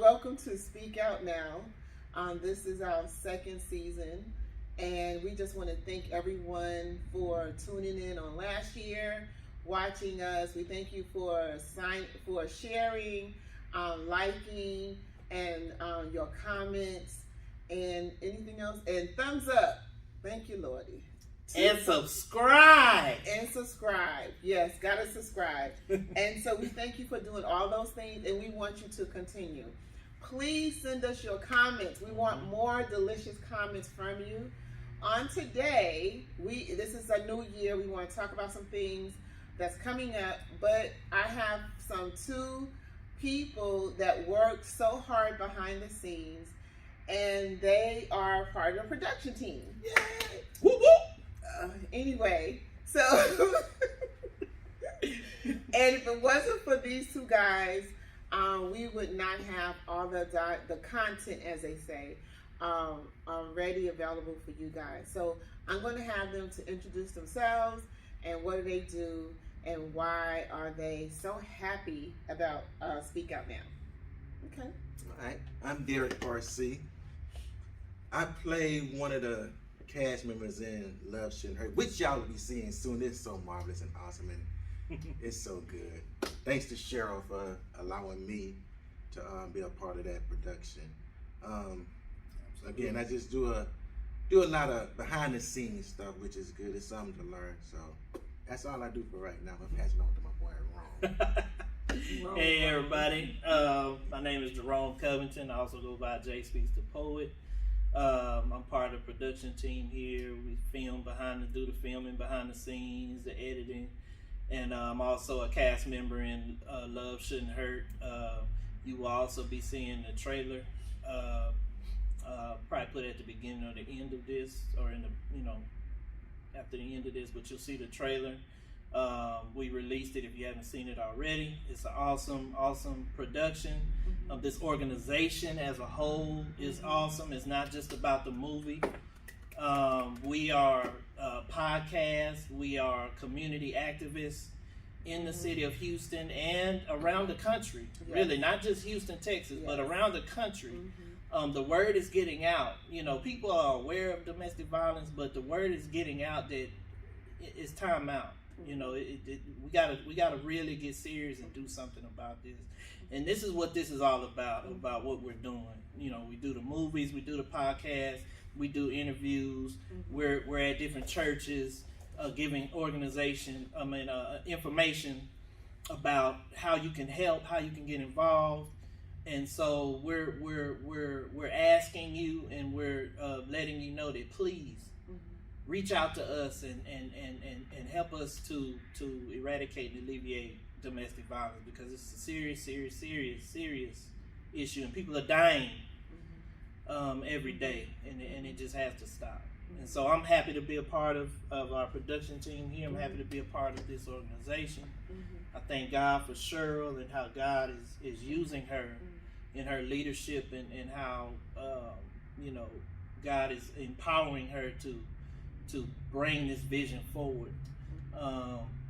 welcome to Speak Out Now. This is our second season, and we just want to thank everyone for tuning in on last year, watching us. We thank you for sharing, liking, and your comments, and anything else, and thumbs up. Thank you, Lordy. And subscribe. Yes, gotta subscribe. And so we thank you for doing all those things, and we want you to continue. Please send us your comments. We want more delicious comments from you. On today, this is a new year. We want to talk about some things that's coming up, but I have two people that work so hard behind the scenes, and they are part of the production team. Yay! Whoop whoop! Anyway, so and if it wasn't for these two guys, we would not have all the content, as they say, ready available for you guys. So I'm going to have them to introduce themselves and what do they do and why are they so happy about Speak Out Now. Okay. All right. I'm Derek R.C. I play one of the cast members in Love Shouldnt Hurt, which y'all will be seeing soon. It's so marvelous and awesome, and it's so good. Thanks to Cheryl for allowing me to be a part of that production. Again, I just do a lot of behind the scenes stuff, which is good. It's something to learn. So that's all I do for right now. I'm passing on to my boy Ron. Hey everybody, my name is Jerome Covington. I also go by Jay Speaks the Poet. I'm part of the production team here. We do the filming behind the scenes, the editing, and I'm also a cast member in Love Shouldnt Hurt. You will also be seeing the trailer. Probably put it at the beginning or the end of this, or in the after the end of this, but you'll see the trailer. We released it if you haven't seen it already. It's an awesome production. This organization as a whole is awesome. It's not just about the movie. We are a podcast. We are community activists in the city of Houston and around the country. Really, not just Houston, Texas, but around the country. The word is getting out. People are aware of domestic violence, but the word is getting out that it's time out. We gotta really get serious and do something about this. And this is what this is all about what we're doing. We do the movies, we do the podcast, we do interviews. We're at different churches, giving information about how you can help, how you can get involved. And so we're asking you, and we're letting you know that please reach out to us and help us to eradicate and alleviate domestic violence, because it's a serious issue, and people are dying every day, and it just has to stop. And so I'm happy to be a part of our production team here. I'm happy to be a part of this organization. I thank God for Cheryl and how God is using her in her leadership, and how God is empowering her to bring this vision forward,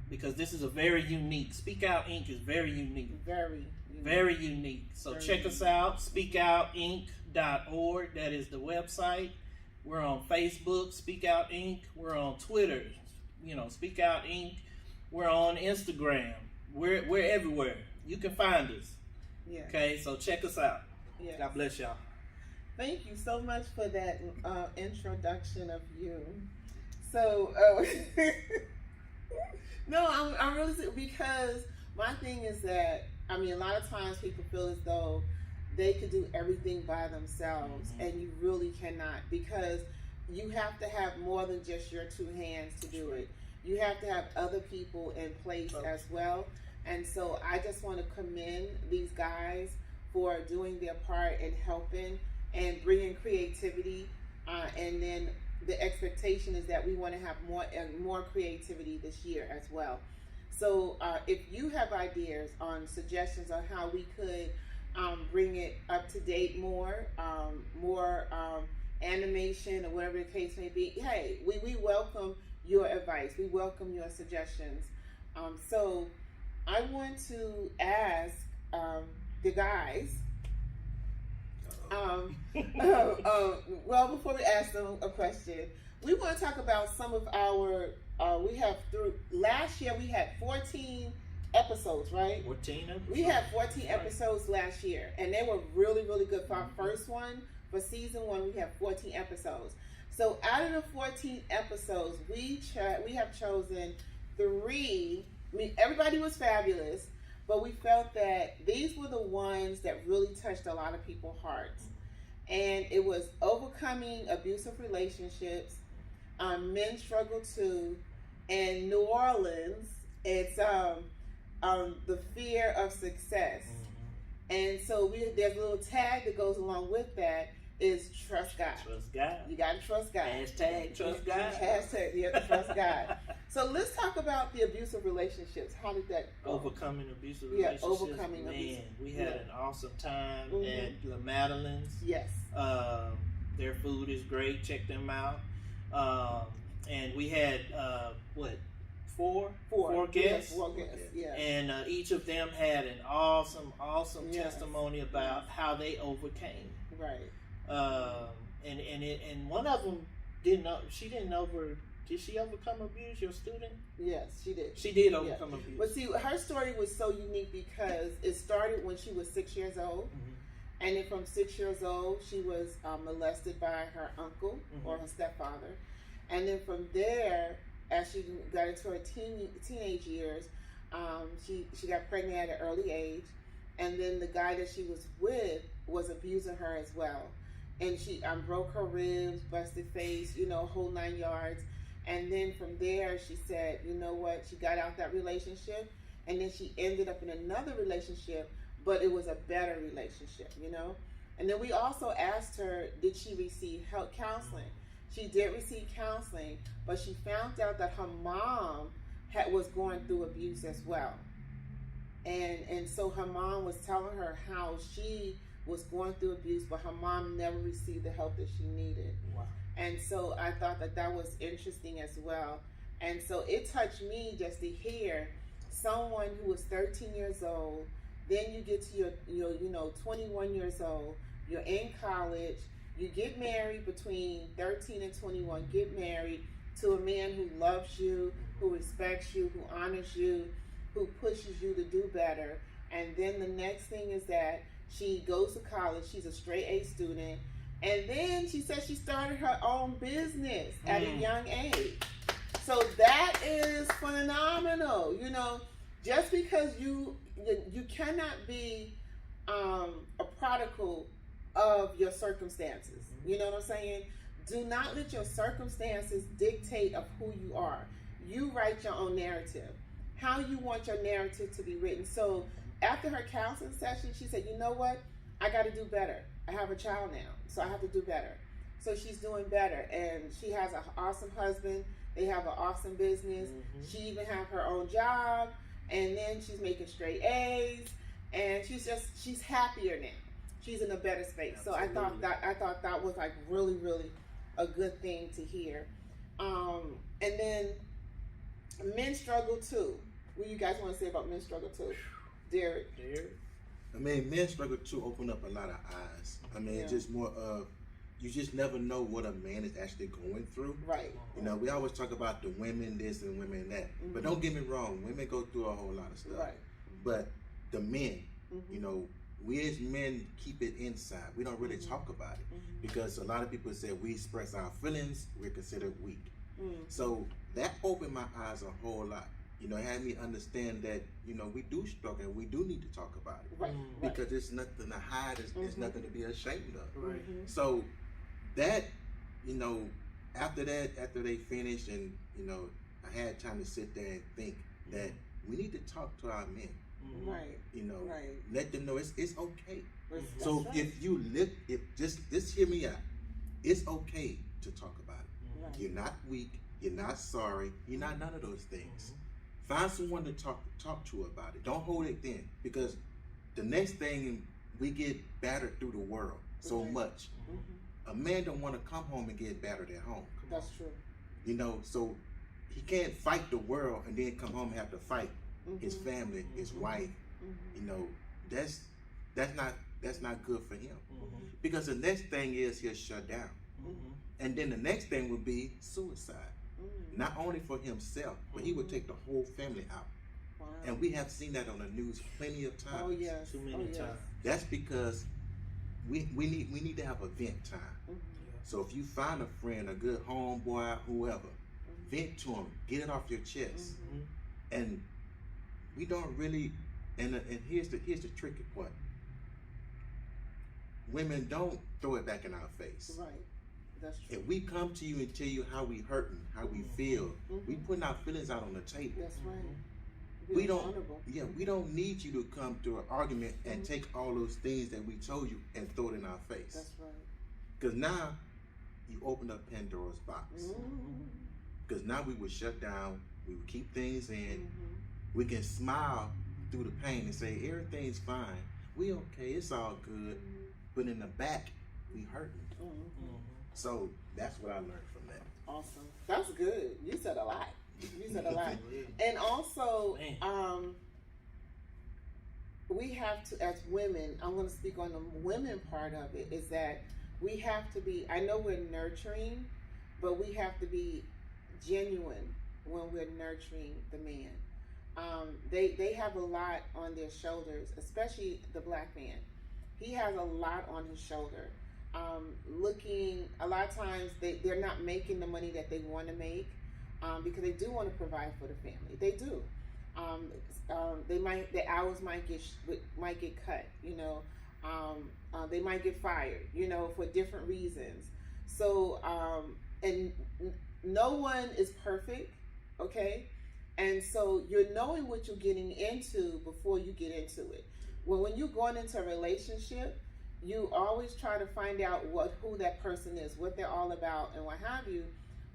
because this is a very unique. Speak Out Inc. is very unique. Very unique. So check us out, speakoutinc.org. That is the website. We're on Facebook, Speak Out Inc. We're on Twitter, Speak Out Inc. We're on Instagram. We're everywhere. You can find us. Yeah. Okay, so check us out. Yeah. God bless y'all. Thank you so much for that introduction of you. So, no, I'm really, because my thing is that, a lot of times people feel as though they could do everything by themselves, and you really cannot, because you have to have more than just your two hands to do it. You have to have other people in place as well. And so I just want to commend these guys for doing their part and helping and bringing creativity, and then the expectation is that we want to have more creativity this year as well. So if you have ideas on suggestions on how we could bring it up to date more animation or whatever the case may be, hey, we welcome your advice. We welcome your suggestions. So I want to ask the guys, Well, before we ask them a question, we want to talk about some of our. We have through last year we had 14 episodes, right? 14 episodes. We had 14 episodes last year, and they were really, really good. For our first one, for season 1, we have 14 episodes. So out of the 14 episodes, we have chosen 3. I mean, everybody was fabulous, but we felt that these were the ones that really touched a lot of people's hearts. And it was overcoming abusive relationships, Men Struggle Too, and New Orleans. It's the fear of success. And so there's a little tag that goes along with that is trust God. Trust God. You gotta trust God. Hashtag trust God. Hashtag, yeah, trust God. So let's talk about the abusive relationships. How did that go? Overcoming abusive relationships. Overcoming Man, abusive. we had an awesome time Mhm. at La Madeleine's. Yes. Their food is great. Check them out. And we had four guests. Yes, 4 guests. Yeah. And each of them had an awesome Yes. testimony about how they overcame. Right. And one of them did she overcome abuse, your student? Yes, she did. She did overcome abuse. But see, her story was so unique because it started when she was 6 years old. Mhm. And then from 6 years old, she was molested by her uncle or her stepfather. And then from there, as she got into her teenage years, she got pregnant at an early age. And then the guy that she was with was abusing her as well. And she broke her ribs, busted face, whole 9 yards. And then from there, she said, you know what? She got out that relationship. And then she ended up in another relationship, but it was a better relationship, And then we also asked her, did she receive help counseling? She did receive counseling, but she found out that her mom was going through abuse as well. And so her mom was telling her how she was going through abuse, but her mom never received the help that she needed. Wow. And so I thought that was interesting as well. And so it touched me just to hear someone who was 13 years old, then you get to your 21 years old, you're in college, you get married between 13 and 21, get married to a man who loves you, who respects you, who honors you, who pushes you to do better. And then the next thing is that she goes to college, she's a straight A student, and then she said she started her own business at a young age. So that is phenomenal. Just because you cannot be a prodigal of your circumstances. You know what I'm saying? Do not let your circumstances dictate of who you are. You write your own narrative. How you want your narrative to be written. So after her counseling session, she said, you know what? I got to do better. I have a child now, so I have to do better. So she's doing better, and she has an awesome husband. They have an awesome business. She even have her own job, and then she's making straight A's, and she's happier now. She's in a better space. Absolutely. So I thought that was like really, really a good thing to hear. And then Men Struggle Too. What do you guys want to say about Men Struggle Too? Derek. I mean, Men Struggle Too open up a lot of eyes. I mean, it's just more of, you just never know what a man is actually going through. Right. We always talk about the women this and women that. But don't get me wrong, women go through a whole lot of stuff. Right. But the men, we as men keep it inside. We don't really talk about it. Because a lot of people say we express our feelings, we're considered weak. So that opened my eyes a whole lot. It had me understand that, we do struggle and we do need to talk about it. Right. Because it's nothing to hide, it's nothing to be ashamed of. Right. So that, after they finished and, I had time to sit there and think that we need to talk to our men. Right. Right. Let them know it's okay. That's So right. if you live, just hear me out. It's okay to talk about it. Right. You're not weak. You're not sorry. You're not none of those things. Find someone to talk to about it. Don't hold it in, because the next thing, we get battered through the world so much. A man don't want to come home and get battered at home. That's true. So he can't fight the world and then come home and have to fight his family, his wife. That's not that's not good for him. Mm-hmm. Because the next thing is he'll shut down. Mm-hmm. And then the next thing would be suicide. Mm. Not only for himself, but he would take the whole family out. Wow. And we have seen that on the news plenty of times. Oh yes. Too many times. That's because we need to have a vent time. Mm-hmm. So if you find a friend, a good homeboy, whoever, vent to him, get it off your chest. Mm-hmm. And we don't really, and here's the tricky part. Women don't throw it back in our face. Right. That's true. If we come to you and tell you how we hurting, how we feel, we putting our feelings out on the table. That's right. We Being don't. vulnerable. Yeah, we don't need you to come to an argument and take all those things that we told you and throw it in our face. That's right. Because now you open up Pandora's box. Mm-hmm. Because now we would shut down. We would keep things in. Mm-hmm. We can smile through the pain and say everything's fine. We okay. It's all good. But in the back, we hurting. Mm-hmm. So that's what I learned from that. Awesome. That's good. You said a lot. You said a lot. And also, we have to, as women, I'm going to speak on the women part of it, is that we have to be, I know we're nurturing, but we have to be genuine when we're nurturing the man. They have a lot on their shoulders, especially the black man. He has a lot on his shoulder. A lot of times they're not making the money that they want to make because they do want to provide for the family. They do. Their hours might get cut. They might get fired. For different reasons. So and no one is perfect. Okay, and so you're knowing what you're getting into before you get into it. When you're going into a relationship, you always try to find out who that person is, what they're all about, and what have you.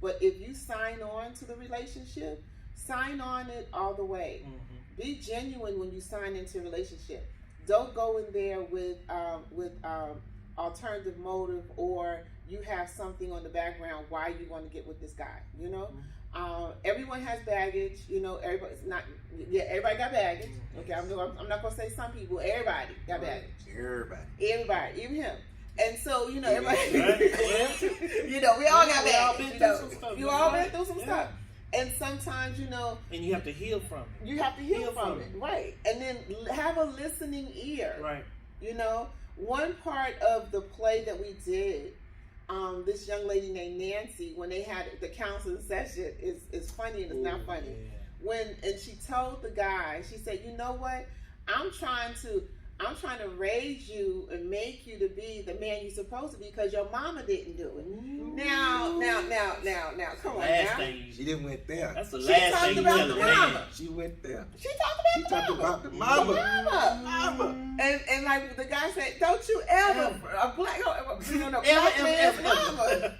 But if you sign on to the relationship, sign on it all the way. Mm-hmm. Be genuine when you sign into a relationship. Don't go in there with alternative motive, or you have something on the background why you want to get with this guy. Everyone has baggage. Everybody's not. Yeah, everybody got baggage. Okay, I'm not gonna say some people. Everybody got baggage. Everybody, even him. And so everybody. We all got baggage. You all been through some stuff. And sometimes, and you have to heal from it. You have to heal from it, right? And then have a listening ear, right? One part of the play that we did. This young lady named Nancy, when they had the counseling session, is funny and it's not funny. Yeah. And she told the guy, she said, "You know what? I'm trying to raise you and make you to be the man you're supposed to be because your mama didn't do it." Ooh. Now, come on now. She didn't went there. That's the last thing you tell the man. She went there. She talked about the mama. And like the guy said, don't you ever a black man's mama.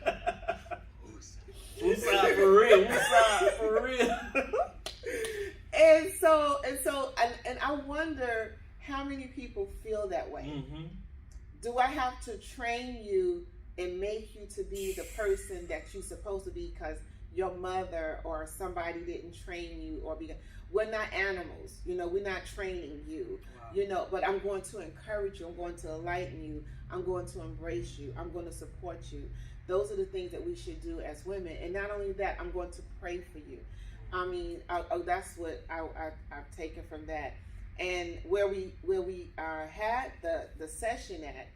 Who's side for real? Who's side for real? And I wonder how many people feel that way. Mm-hmm. Do I have to train you and make you to be the person that you're supposed to be because your mother or somebody didn't train you, or because we're not animals, we're not training you, wow. But I'm going to encourage you, I'm going to enlighten you, I'm going to embrace you, I'm going to support you. Those are the things that we should do as women. And not only that, I'm going to pray for you. I mean, that's what I've taken from that. And where we had the session at,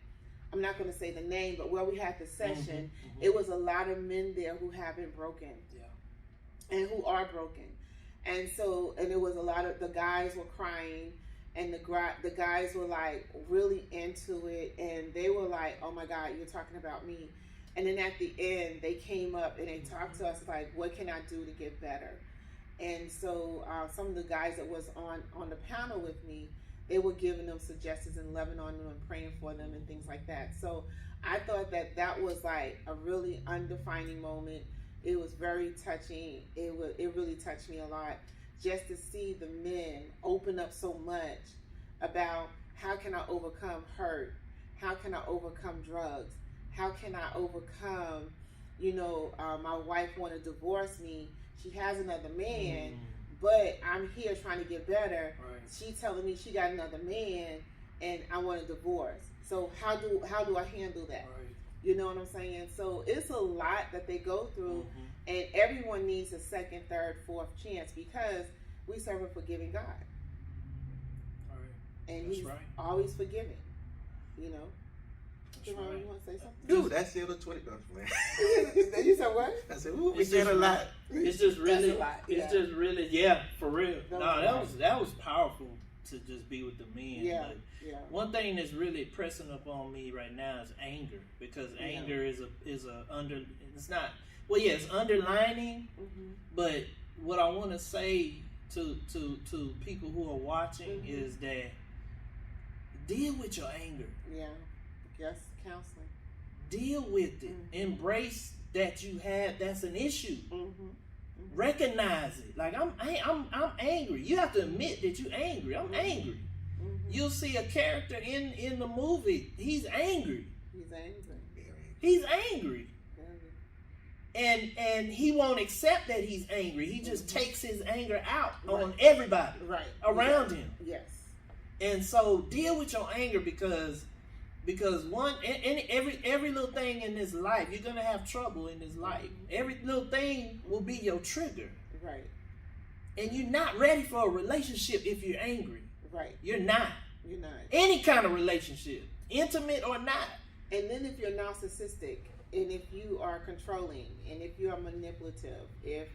I'm not going to say the name, but where we had the session, it was a lot of men there who have been broken, and who are broken, and it was a lot of the guys were crying, and the guys were like really into it, and they were like, "Oh my God, you're talking about me," and then at the end they came up and they talked to us like, "What can I do to get better?" And so some of the guys that was on the panel with me, they were giving them suggestions and loving on them and praying for them and things like that. So I thought that was like a really undefining moment. It was very touching. It really touched me a lot just to see the men open up so much about how can I overcome hurt? How can I overcome drugs? How can I overcome, my wife want to divorce me. She has another man, but I'm here trying to get better. Right. She telling me she got another man and I want a divorce. So how do I handle that? Right. You know what I'm saying? So it's a lot that they go through, and everyone needs a second, third, fourth chance because we serve a forgiving God. All right. And That's He's right. always forgiving. You know? That's Jerome, right. you want to say something? Dude, that's the other 20 man. You said what? I said, ooh, we It's said just a lot. It's just really, That's a lot, it's yeah. just really, yeah, for real. That No, was a that lot. that was powerful to just be with the men. Yeah, But yeah. one thing that's really pressing up on me right now is anger, because anger is it's underlining. Mm-hmm. But what I want to say to people who are watching is that deal with your anger. Yeah. Yes, counseling. Deal with it. Embrace that you have. That's an issue. Recognize it. Like I'm angry. You have to admit that you're angry. I'm angry. You'll see a character in the movie. He's angry. He's angry. He's angry. And he won't accept that he's angry. He just takes his anger out on everybody around him. Yes. And so deal with your anger because every little thing in this life, you're gonna have trouble in this life. Every little thing will be your trigger. Right. And you're not ready for a relationship if you're angry. Right. You're not. You're not. Any kind of relationship, intimate or not. And then if you're narcissistic, and if you are controlling, and if you are manipulative, if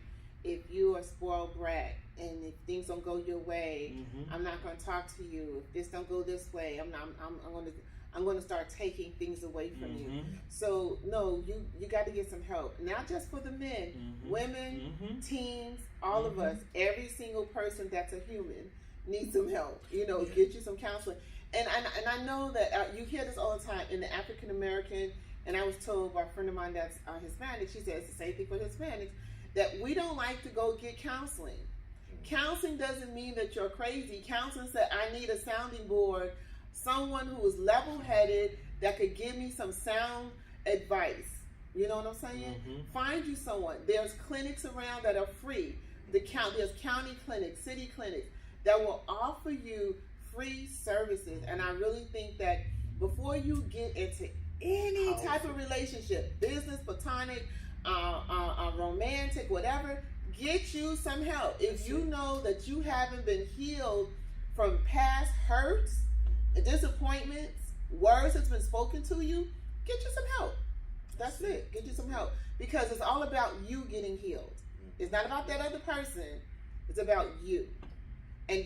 you are a spoiled brat, and if things don't go your way, I'm not going to talk to you. If this don't go this way, I'm going to start taking things away from you. So no, you got to get some help. Not just for the men, women, teens, all of us. Every single person that's a human needs some help. You know, get you some counseling. And I know that you hear this all the time in the African American. And I was told by a friend of mine that's Hispanic. She said it's the same thing for Hispanics, that we don't like to go get counseling. Counseling doesn't mean that you're crazy. Counseling said I need a sounding board, someone who is level-headed that could give me some sound advice. You know what I'm saying? Find you someone. There's clinics around that are free. There's county clinics, city clinics that will offer you free services. And I really think that before you get into any type of relationship, business, platonic, romantic, whatever, get you some help. If you know that you haven't been healed from past hurts, disappointments, words that's been spoken to you, get you some help. That's it. Get you some help. Because it's all about you getting healed. It's not about that other person. It's about you. And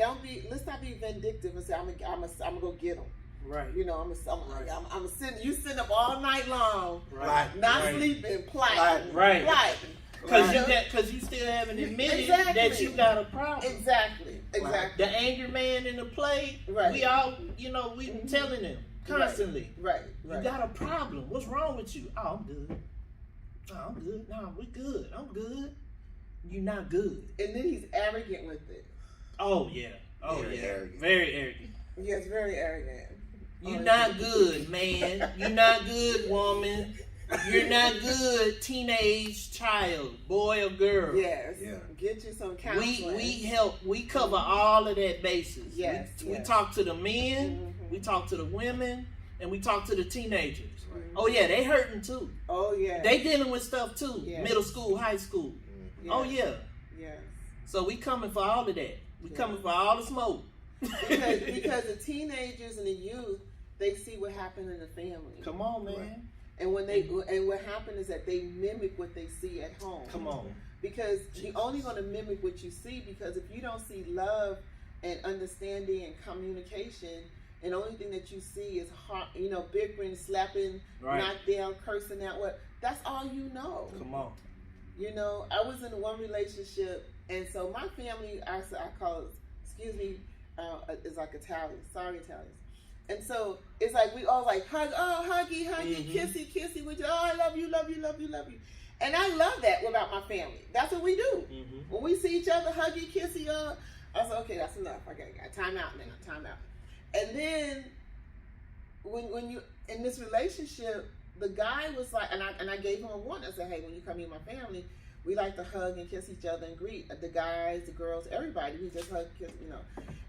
let's not be vindictive and say, I'm gonna go get them. Right. You know, I'm sitting. You sitting up all night long, Right. not sleeping, plotting, Right. Right. Because you still haven't admitted that you got a problem. Exactly. The angry man in the play. Right. We all, we been telling them constantly. Right. You got a problem. What's wrong with you? Oh, I'm good. Oh, I'm good. No, we good. I'm good. You're not good. And then he's arrogant with it. Oh yeah. Very arrogant. Very arrogant. Yes, very arrogant. You're not good, man. You're not good, woman. You're not good, teenage child, boy or girl. Yes. Yeah. Get you some counseling. We cover all of that basis. Yes. We talk to the men, we talk to the women, and we talk to the teenagers. Right. Oh yeah, they hurting too. Oh yeah. They dealing with stuff too. Yes. Middle school, high school. Yes. Oh yeah. Yes. So we coming for all of that. We coming for all the smoke. because the teenagers and the youth, they see what happened in the family. Come on, man. Right. And what happened is that they mimic what they see at home. Come on. Because you're only going to mimic what you see, because if you don't see love and understanding and communication, and the only thing that you see is bickering, slapping, knocked down, cursing out, that's all you know. Come on. I was in one relationship, and so my family, I call it, it's like Italian, sorry Italians. And so it's like we all like huggy, kissy with you. Oh, I love you. And I love that about my family. That's what we do. When we see each other, huggy, kissy, I said, okay, that's enough. Okay, time out now, time out. And then when you in this relationship, the guy was like, and I gave him a warning. I said, hey, when you come in my family, we like to hug and kiss each other and greet the guys, the girls, everybody. We just hug, kiss,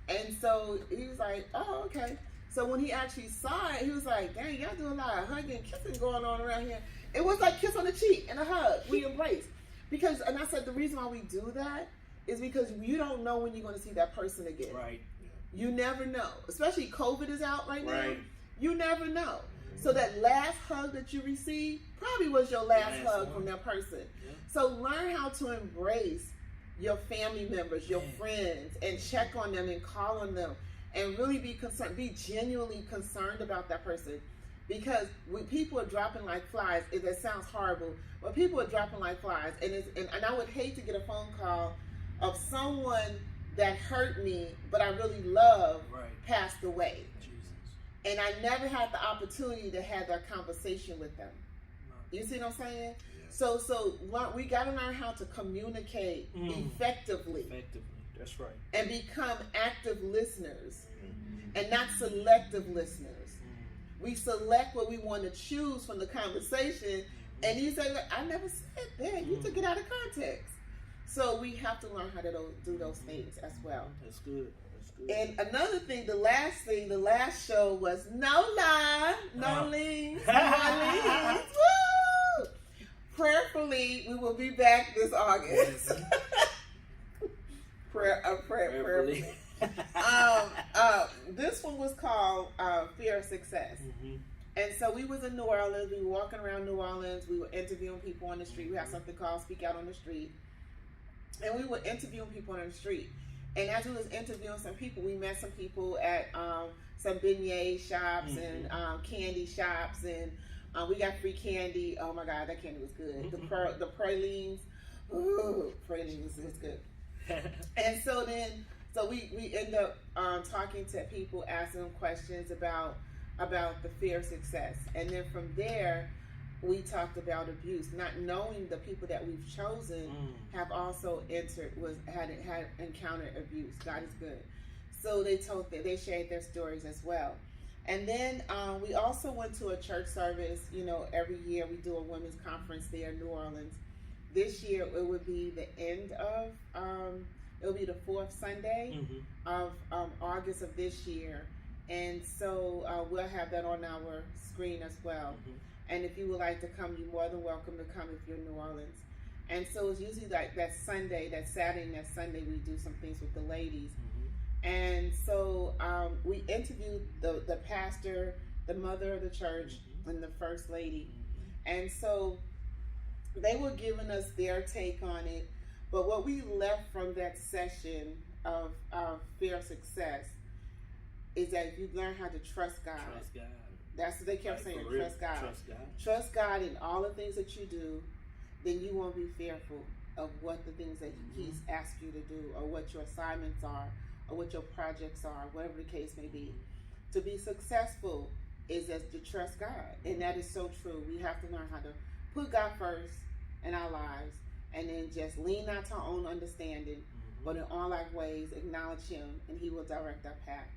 And so he was like, oh, okay. So when he actually saw it, he was like, dang, y'all do a lot of hugging and kissing going on around here. It was like kiss on the cheek and a hug. We embraced. Because, and I said the reason why we do that is because you don't know when you're going to see that person again. Right. You never know. Especially COVID is out right now. Right. You never know. So that last hug that you received probably was your last hug from that person. Yeah. So learn how to embrace your family members, your friends, and check on them and call on them. And really be concerned, be genuinely concerned about that person. Because when people are dropping like flies, that sounds horrible, but people are dropping like flies. And I would hate to get a phone call of someone that hurt me, but I really love, passed away. Jesus. And I never had the opportunity to have that conversation with them. You see what I'm saying? Yeah. So we got to learn how to communicate effectively. Effectively. That's right. And become active listeners and not selective listeners. We select what we want to choose from the conversation, and you say, I never said that. You took it out of context. So we have to learn how to do those things as well. That's good. That's good. And another thing, the last show was no lie, no links, no links. Woo! Prayerfully, we will be back this August. Prayerfully. This one was called Fear of Success. And so we was in New Orleans. We were walking around New Orleans. We were interviewing people on the street. We have something called SpeakOut on the Street. And we were interviewing people on the street. And as we was interviewing some people, we met some people at some beignet shops and candy shops. And we got free candy. Oh my God, that candy was good. The pralines. Ooh, pralines was good. And so we end up talking to people, asking them questions about the fear of success. And then from there, we talked about abuse, not knowing the people that we've chosen have also had encountered abuse. God is good. So they shared their stories as well. And then we also went to a church service. Every year we do a women's conference there in New Orleans. This year it would be the end of it'll be the fourth Sunday of August of this year. And so we'll have that on our screen as well. And if you would like to come, you're more than welcome to come if you're in New Orleans. And so it's usually like that Saturday and that Sunday we do some things with the ladies. And so we interviewed the pastor, the mother of the church, and the first lady. And so they were giving us their take on it. But what we left from that session of fear of success is that you learn how to trust God. Trust God. That's what they kept saying, trust God. Trust God. Trust God in all the things that you do, then you won't be fearful of what the things that He's asked you to do, or what your assignments are, or what your projects are, whatever the case may be. To be successful is to trust God. And that is so true. We have to learn how to put God first in our lives, and then just lean not to our own understanding, but in all our ways acknowledge Him, and He will direct our path.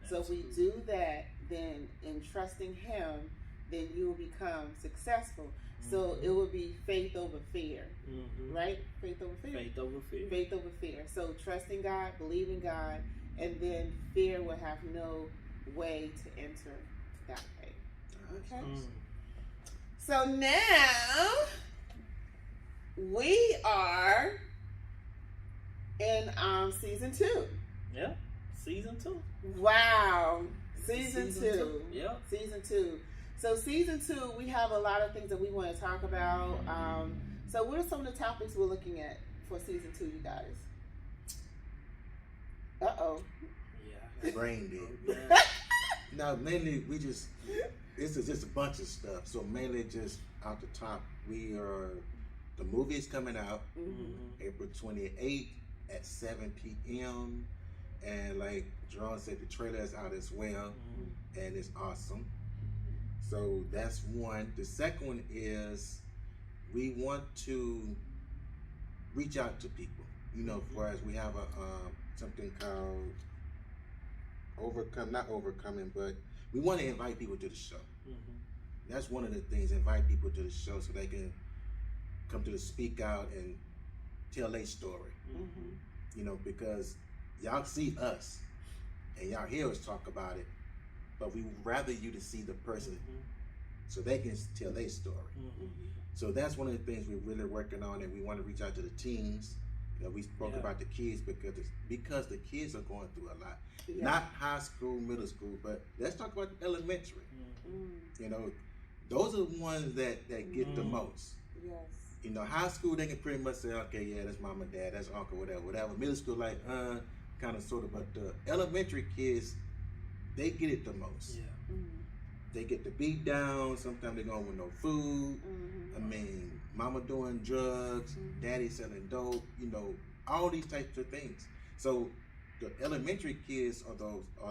So if we do that, then in trusting Him, then you will become successful. So it will be faith over fear, right? Faith over fear. Faith over fear. Faith over fear. So trusting God, believing God, and then fear will have no way to enter that way. Okay? So now we are in season 2. Yeah, season 2. Wow. Season 2. Yeah. Season 2. So season 2, we have a lot of things that we want to talk about. So what are some of the topics we're looking at for season 2, you guys? Uh-oh. Yeah. Brain dead. Yeah. Now, mainly, this is just a bunch of stuff. So mainly just out the top, the movie is coming out April 28th at 7 p.m. And like Jerome said, the trailer is out as well, and it's awesome. So that's one. The second one is we want to reach out to people. Whereas we have something called not overcoming, but we want to invite people to the show. That's one of the things, invite people to the show so they can come to the Speak Out and tell their story. Because y'all see us and y'all hear us talk about it, but we rather you to see the person so they can tell their story. So that's one of the things we're really working on, and we want to reach out to the teens. We spoke about the kids because the kids are going through a lot. Not high school, middle school, but let's talk about elementary. You know, those are the ones that get the most. Yes. You know, high school, they can pretty much say, okay, yeah, that's mom and dad, that's uncle, whatever. Middle school, like, kind of, sort of. But the elementary kids, they get it the most. They get the beat down. Sometimes they're going with no food. I mean, mama doing drugs, daddy selling dope, you know, all these types of things. So the elementary kids are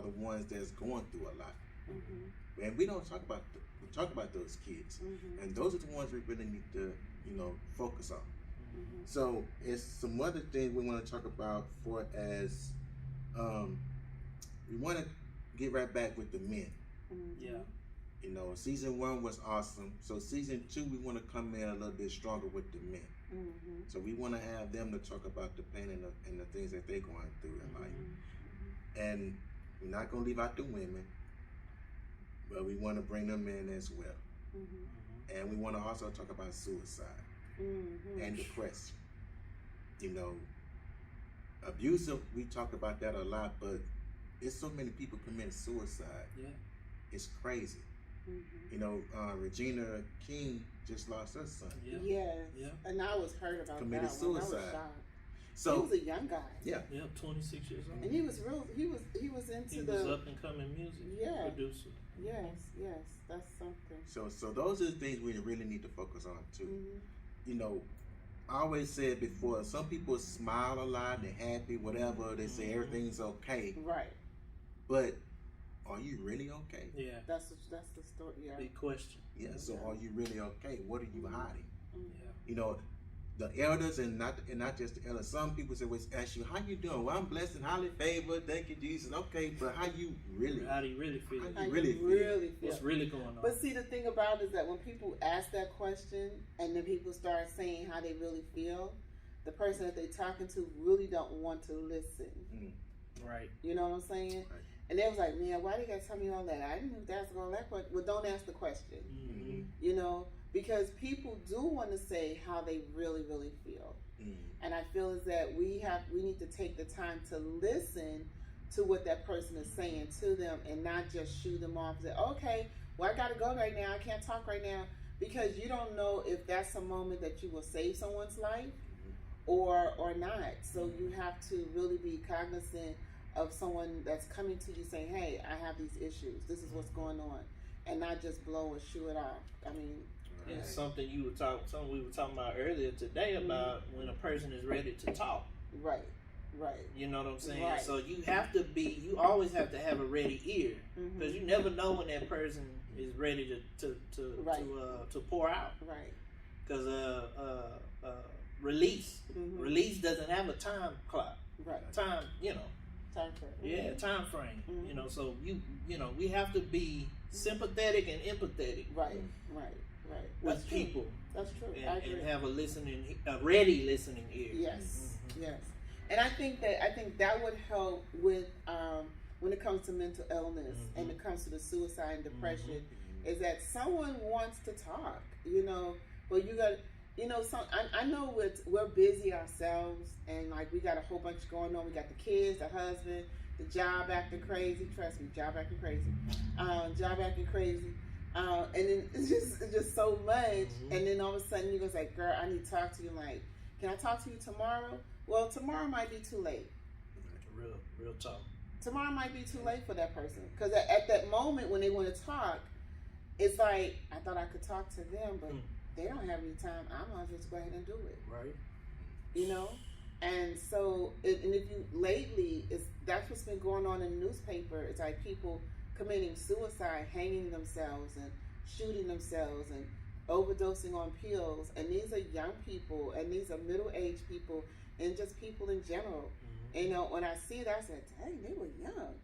the ones that's going through a lot. And we don't talk about those kids. And those are the ones we really need to, you know, focus on. So it's some other things we want to talk about for as we want to get right back with the men. You know, season 1 was awesome. So season 2, we want to come in a little bit stronger with the men. So we want to have them to talk about the pain and the things that they're going through in life. And we're not going to leave out the women, but we want to bring them in as well. And we want to also talk about suicide and depression. You know, abuse, we talk about that a lot, but there's so many people commit suicide. It's crazy. You know, Regina King just lost her son. And I was hurt about committed that suicide. I was shocked. So he was a young guy. 26 years old. And he was into he was up and coming music producer. Yes, that's something. So those are the things we really need to focus on too. You know, I always said before, some people smile a lot, they're happy, whatever, they say everything's okay. Right. But are you really okay? That's the story. Big question. So are you really okay? What are you hiding? You know, the elders and not just the elders. Some people say, ask you, how you doing? Well, I'm blessed and highly favored. Thank you, Jesus. Okay, but how do you really feel? How do you really feel? What's really going on? But see, the thing about it is that when people ask that question and then people start saying how they really feel, the person that they're talking to really don't want to listen. Right. You know what I'm saying? Right. And they was like, man, why do you guys tell me all that? I didn't know that's all that question. Well, don't ask the question. You know, because people do want to say how they really, really feel. And I feel is that we need to take the time to listen to what that person is saying to them and not just shoot them off and say, okay, well, I got to go right now. I can't talk right now, because you don't know if that's a moment that you will save someone's life or not. So you have to really be cognizant of someone that's coming to you saying, hey, I have these issues. This is what's going on. And not just blow or shoo it off. I mean, it's something we were talking about earlier today about when a person is ready to talk. Right. You know what I'm saying? Right. So you always have to have a ready ear, because you never know when that person is ready to pour out. Right. Because release doesn't have a time clock. Right. Time frame. Time frame. You know, so you know, we have to be sympathetic and empathetic. Right. With people. That's true. And have a ready listening ear. Yes. And I think that would help with when it comes to mental illness and it comes to the suicide and depression, is that someone wants to talk, you know, but you got, you know, I know we're busy ourselves, and like we got a whole bunch going on. We got the kids, the husband, the job acting crazy. Trust me, job acting crazy. And then it's just so much. And then all of a sudden you go like, girl, I need to talk to you. Like, can I talk to you tomorrow? Well, tomorrow might be too late. Real talk. Tomorrow might be too late for that person, because at that moment when they want to talk, it's like, I thought I could talk to them, but they don't have any time. I might as well just go ahead and do it. Right. You know? And so, and if you, lately, that's what's been going on in the newspaper. It's like people committing suicide, hanging themselves and shooting themselves and overdosing on pills. And these are young people, and these are middle-aged people, and just people in general. You know, when I see it, I said, dang, they were young.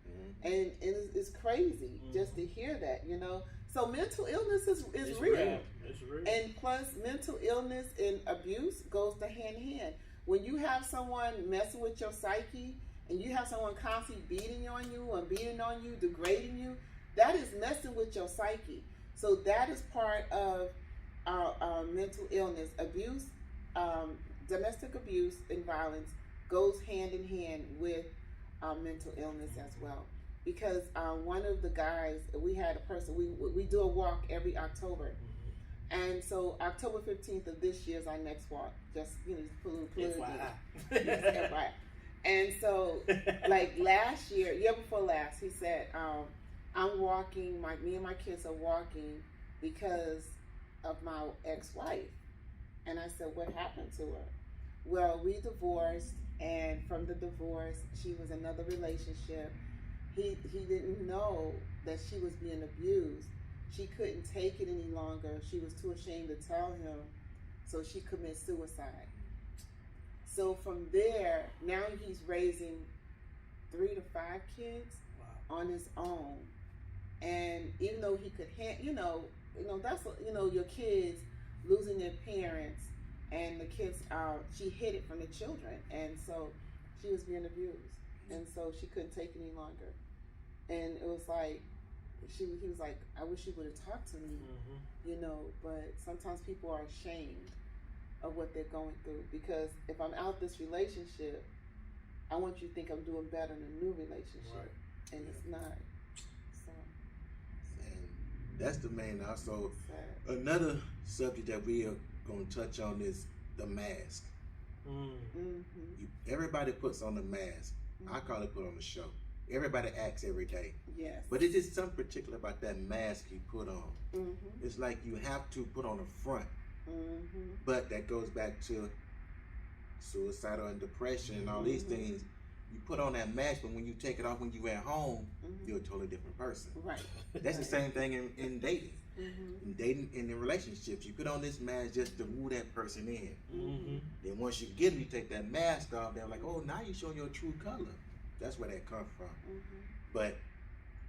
And it's crazy just to hear that, you know. So mental illness is real. It's real. And plus, mental illness and abuse goes to hand in hand. When you have someone messing with your psyche, and you have someone constantly beating on you, degrading you, that is messing with your psyche. So that is part of our mental illness. Abuse, domestic abuse and violence goes hand in hand with mental illness as well. Because one of the guys, we had a person, we do a walk every October. And so October 15th of this year is our next walk. Just, FYI. And so, like last year before last, he said, I'm walking, me and my kids are walking because of my ex-wife. And I said, what happened to her? Well, we divorced, and from the divorce, she was in another relationship. He didn't know that she was being abused. She couldn't take it any longer. She was too ashamed to tell him, so she committed suicide. So from there, now he's raising 3 to 5 kids on his own. And even though he could, that's your kids losing their parents, and the kids, she hid it from the children, and so she was being abused, and so she couldn't take it any longer. And it was like, he was like, I wish you would have talked to me, but sometimes people are ashamed of what they're going through, because if I'm out this relationship, I want you to think I'm doing better in a new relationship, and it's not. So, and that's the main. Also, another subject that we are going to touch on is the mask. Everybody puts on the mask. I call it put on the show. Everybody acts every day. Yes. But it's just something particular about that mask you put on. It's like you have to put on a front. But that goes back to suicidal and depression and all these things. You put on that mask, but when you take it off when you're at home, you're a totally different person. Right. That's the same thing in dating. In dating, in the relationships, you put on this mask just to woo that person in. Then once you get them, you take that mask off. They're like, oh, now you're showing your true color. That's where that comes from. But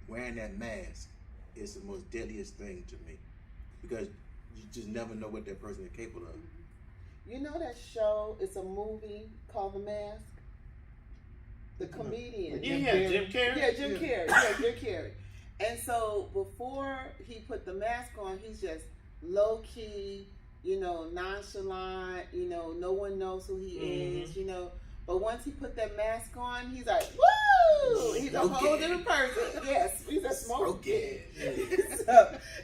wearing that mask is the most deadliest thing to me, because you just never know what that person is capable of. You know that show? It's a movie called The Mask. The comedian. Jim Carrey. Yeah, Jim Carrey. Yeah, Jim Carrey. And so before he put the mask on, he's just low key, nonchalant. No one knows who he is. But once he put that mask on, he's like, woo! He's a whole different person. Yes, he's a smoking. And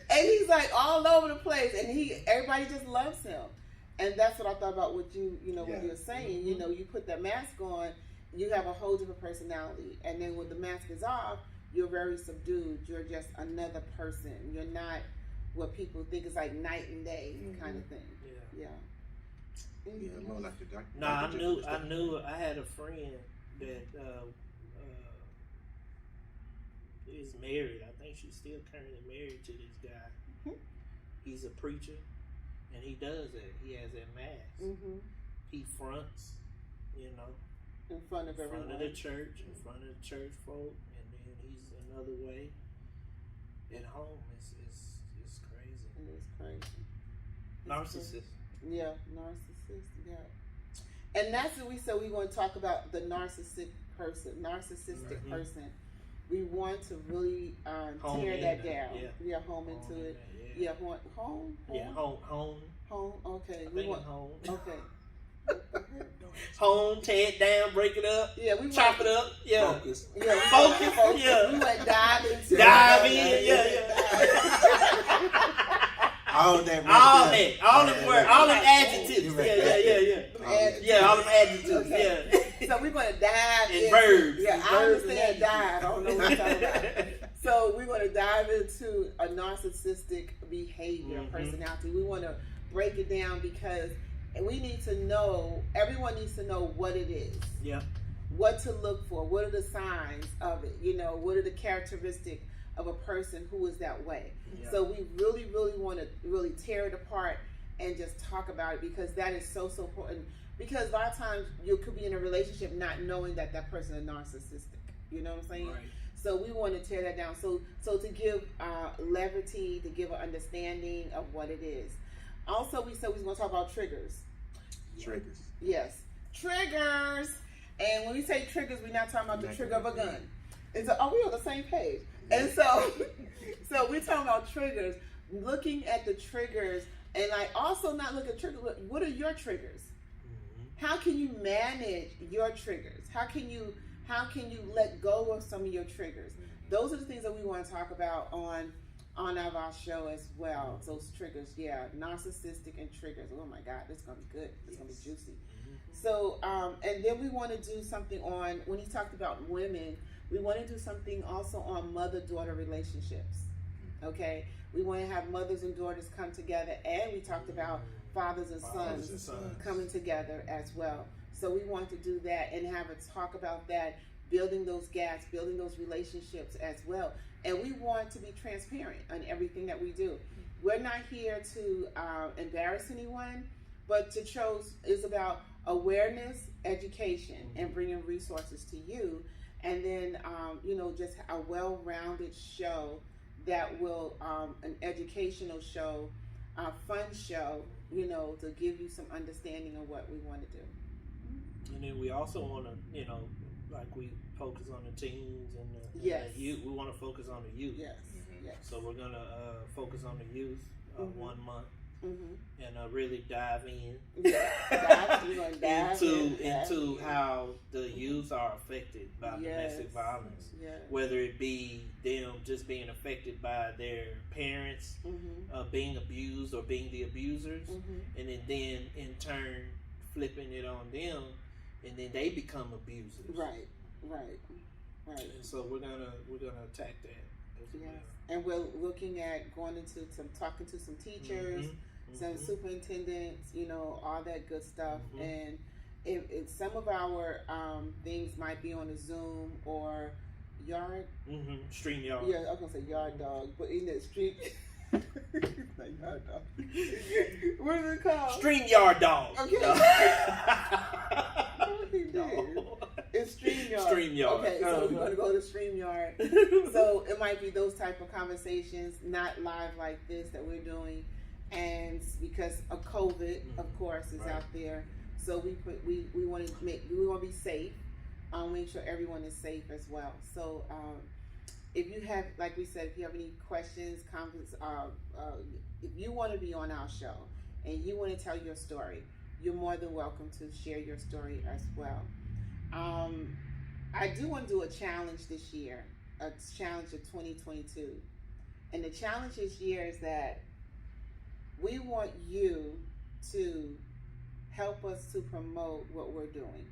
he's like all over the place, and everybody just loves him. And that's what I thought about what you what you're saying. You put that mask on, you have a whole different personality. And then when the mask is off, you're very subdued. You're just another person. You're not what people think is like night and day kind of thing. Yeah. More like the doctor. No, I knew. I had a friend that is married. I think she's still currently married to this guy. He's a preacher, and he does that. He has that mask. He fronts, in front of everyone. In front of the church, in front of the church folk, and then he's another way at home. It's crazy. It is crazy. Narcissist. Yeah, narcissist. Yeah, and that's what we said. We want to talk about the narcissistic person. We want to really tear that down. Home into it. Home. Yeah, home. Home. Okay. We want home. Okay. Home, tear it down, break it up. Yeah, we chop it up. Yeah. Focus. Yeah, focus. Yeah. We want to dive into dive in. Yeah. All them adjectives. Yeah, all them adjectives. Okay. Yeah. So we're going to dive into verbs. Yeah, I understand dive. I don't know what you're talking about. So we're going to dive into a narcissistic behavior, personality. We want to break it down because we need to know, everyone needs to know what it is. Yeah. What to look for. What are the signs of it? What are the characteristics of a person who is that way? Yeah. So we really, really want to really tear it apart and just talk about it, because that is so important. Because a lot of times you could be in a relationship not knowing that person is narcissistic. You know what I'm saying? Right. So we want to tear that down. So to give levity, to give an understanding of what it is. Also, we said we was going to talk about triggers. Triggers. Yes. Triggers. And when we say triggers, we're not talking about the trigger of a gun. We on the same page. And so we're talking about triggers, looking at the triggers, and like also not look at triggers. What are your triggers? How can you manage your triggers? How can you let go of some of your triggers? Those are the things that we want to talk about on our show as well. Those triggers, narcissistic and triggers. Oh my God, this is gonna be good. It's gonna be juicy. So, and then we want to do something on, when he talked about women, we want to do something also on mother-daughter relationships. Okay, we want to have mothers and daughters come together, and we talked about fathers and sons coming together as well. So we want to do that and have a talk about that, building those gaps, building those relationships as well. And we want to be transparent on everything that we do. We're not here to embarrass anyone, but to chose is about awareness, education, and bringing resources to you. And then, just a well-rounded show that will, an educational show, a fun show, to give you some understanding of what we want to do. And then we also want to, like we focus on the teens and the youth. We want to focus on the youth. Yes. Yes. So we're going to focus on the youth 1 month. And really dive in into how the youth are affected by domestic violence, whether it be them just being affected by their parents being abused or being the abusers, and then in turn flipping it on them, and then they become abusers. Right. And so we're gonna attack that as well. And we're looking at talking to some teachers, some superintendents, all that good stuff. And if some of our things might be on a Zoom or Yard. StreamYard. Yeah, I was gonna say Yard Dog, but in that street. Like Yard Dog. What is it called? StreamYard Dog. Okay. No. It's StreamYard. StreamYard. Okay, so we're going to go to StreamYard. So it might be those type of conversations, not live like this that we're doing, and because of COVID, of course, is out there. So we want to be safe. Make sure everyone is safe as well. So if you have, like we said, if you have any questions, comments, if you want to be on our show and you want to tell your story, you're more than welcome to share your story as well. I do want to do a challenge this year, a challenge of 2022. And the challenge this year is that we want you to help us to promote what we're doing.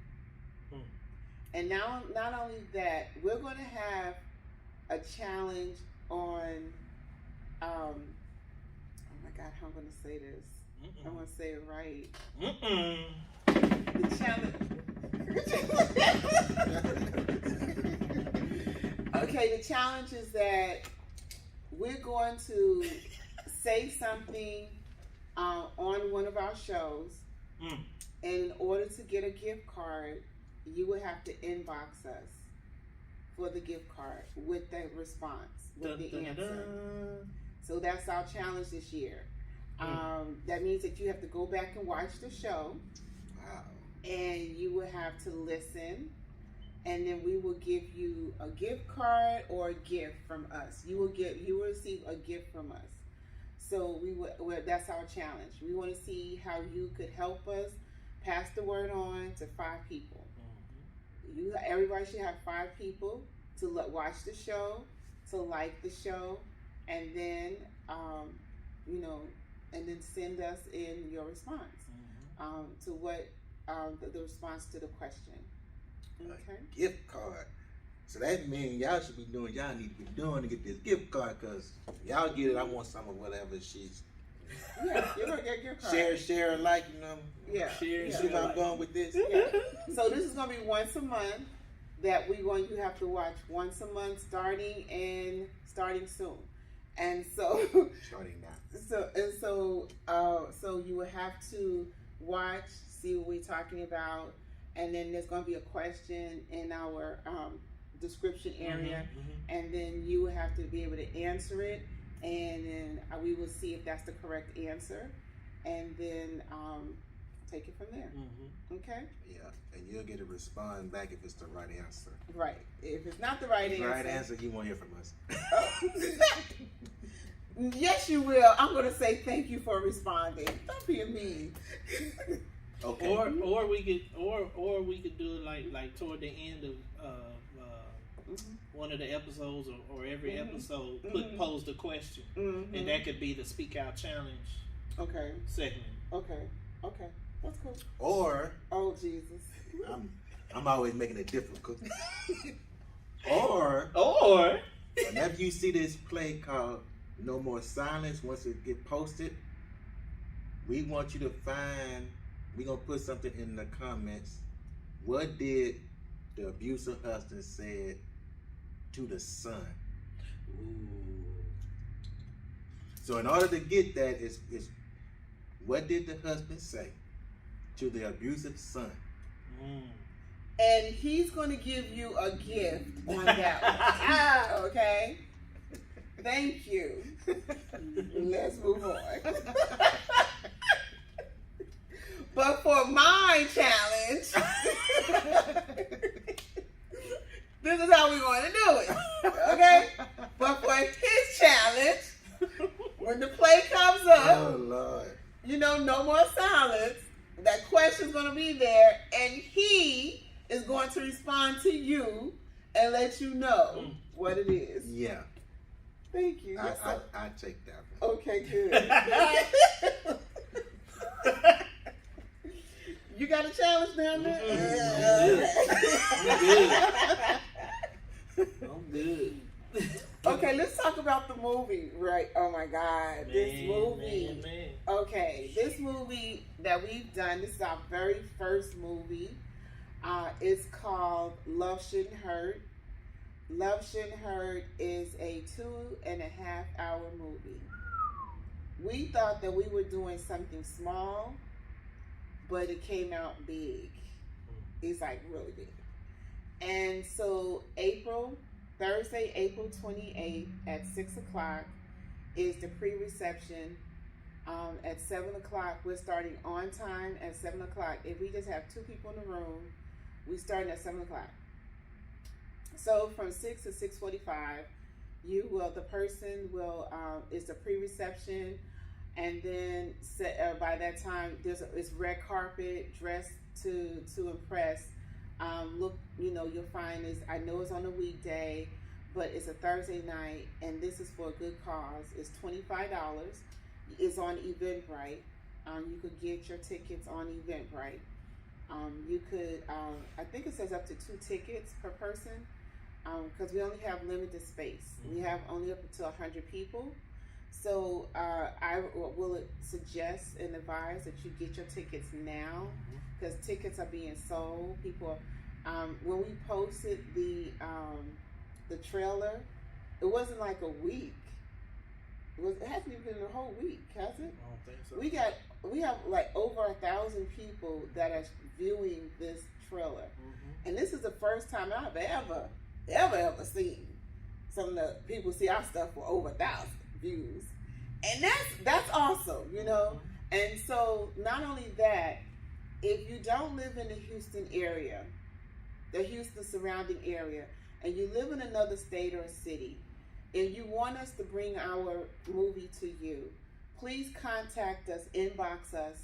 And now, not only that, we're going to have a challenge on, oh my God, how am I going to say this? I'm going to say it right. The challenge. Okay, the challenge is that we're going to say something on one of our shows, and in order to get a gift card, you would have to inbox us for the gift card with the response, with the answer. So that's our challenge this year. That means that you have to go back and watch the show. Wow. And you will have to listen, and then we will give you a gift card or a gift from us. You will receive a gift from us. So that's our challenge. We want to see how you could help us pass the word on to 5 people. Everybody should have 5 people to watch the show, to like the show, and then and then send us in your response to what the response to the question. Okay. A gift card. So that means y'all should be doing. Y'all need to be doing to get this gift card, because y'all get it. I want some of whatever she's. Yeah, you're gonna get a gift card. Share, like, Yeah. You see where I'm going with this? Yeah. So this is gonna be once a month that you have to watch once a month, starting soon, and so starting now. So you will have to watch, see what we're talking about, and then there's going to be a question in our description area, and then you will have to be able to answer it, and then we will see if that's the correct answer, and then take it from there. Okay? Yeah, and you'll get a respond back if it's the right answer. Right. If it's not the right answer, you won't hear from us. Yes, you will. I'm going to say thank you for responding. Stop being mean. Okay. Or we could do it like toward the end of one of the episodes or every episode pose a question, and that could be the SpeakOut challenge. Okay. Segment. Okay. That's cool. Or oh Jesus, I'm always making it difficult. or whenever you see this play called No More Silence, once it get posted, we want you to find. We're gonna put something in the comments. What did the abusive husband said to the son? Ooh. So in order to get that is what did the husband say to the abusive son? And he's going to give you a gift on that one. Okay? Thank you. Let's move on. But for my challenge, this is how we're going to do it. Okay? But for his challenge, when the play comes up, Oh Lord. you know, no more silence. That question's going to be there, and he is going to respond to you and let you know what it is. Yeah. Thank you. I take that one. Okay, good. You got a challenge down there? I'm good. Okay, let's talk about the movie, right? Oh my God, this movie. Man. Okay, this movie that we've done, this is our very first movie. It's called Love Shouldn't Hurt. Love Shouldn't Hurt is a 2.5-hour movie. We thought that we were doing something small, but it came out big. It's like really big. And so Thursday, April 28th at 6 o'clock is the pre-reception. At 7 o'clock, we're starting on time at 7 o'clock. If we just have 2 people in the room, we start at 7 o'clock. So from 6 to 6:45, the person will, is the pre-reception, and then by that time, it's red carpet, dressed to impress. You'll find this, I know it's on a weekday, but it's a Thursday night, and this is for a good cause. It's $25. It's on Eventbrite. You could get your tickets on Eventbrite. You could, I think it says up to 2 tickets per person, because we only have limited space. We have only up to 100 people. So I will suggest and advise that you get your tickets now, because tickets are being sold. People, when we posted the trailer, it wasn't like a week. It hasn't even been a whole week, has it? I don't think so. We have like over 1,000 people that are viewing this trailer, and this is the first time I've ever seen some of the people see our stuff for over 1,000 views, and that's awesome, you know. And so not only that, if you don't live in the Houston area, the Houston surrounding area, and you live in another state or city, if you want us to bring our movie to you, please contact us, inbox us,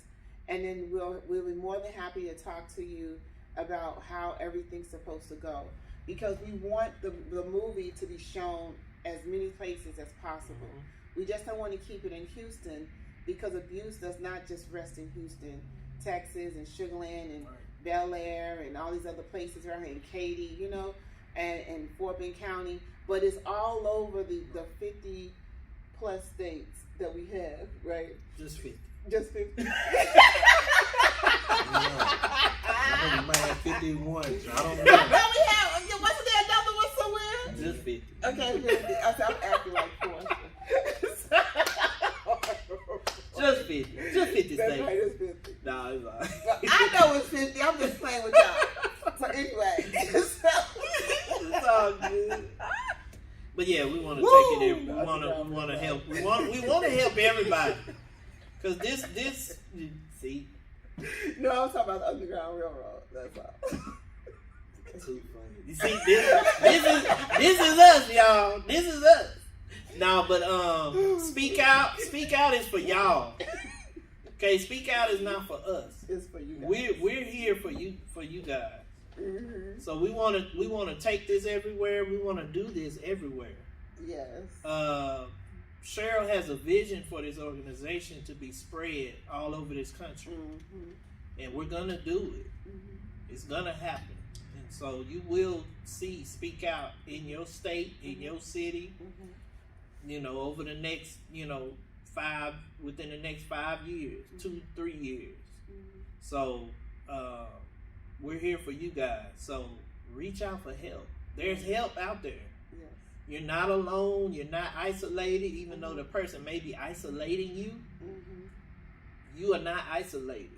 and then we'll be more than happy to talk to you about how everything's supposed to go. Because we want the movie to be shown as many places as possible. We just don't want to keep it in Houston, because abuse does not just rest in Houston, Texas, and Sugar Land, and Bel Air, and all these other places around here, in Katy, you know, and Fort Bend County. But it's all over the 50 plus states that we have, right? Just 50. Just 50. I think we might have 51. So I don't know. No, we have. Wasn't there another one somewhere? Just 50. Okay, 50. I said, I'm acting like 4. Just 50. Just 50 That's states. right, it's 50. Nah, it's all right. Well, I know it's 50. I'm just playing with y'all. So anyway. It's all good. But yeah, we want to take it. We want to help. We want to help everybody. Cause this, see, No, I'm talking about the Underground Railroad. That's all. Too funny. You see, this is us, y'all. This is us. No, but speak out is for y'all. Okay, speak out is not for us. It's for you guys. We're here for you guys. Mm-hmm. So we want to take this everywhere. We want to do this everywhere. Yes. Cheryl has a vision for this organization to be spread all over this country, and we're gonna do it. It's gonna happen. So you will see Speak Out in your state, in your city, over the next, within the next 5 years, 2-3 years. So we're here for you guys. So reach out for help. There's help out there. Yes. You're not alone. You're not isolated, even though the person may be isolating you. You are not isolated.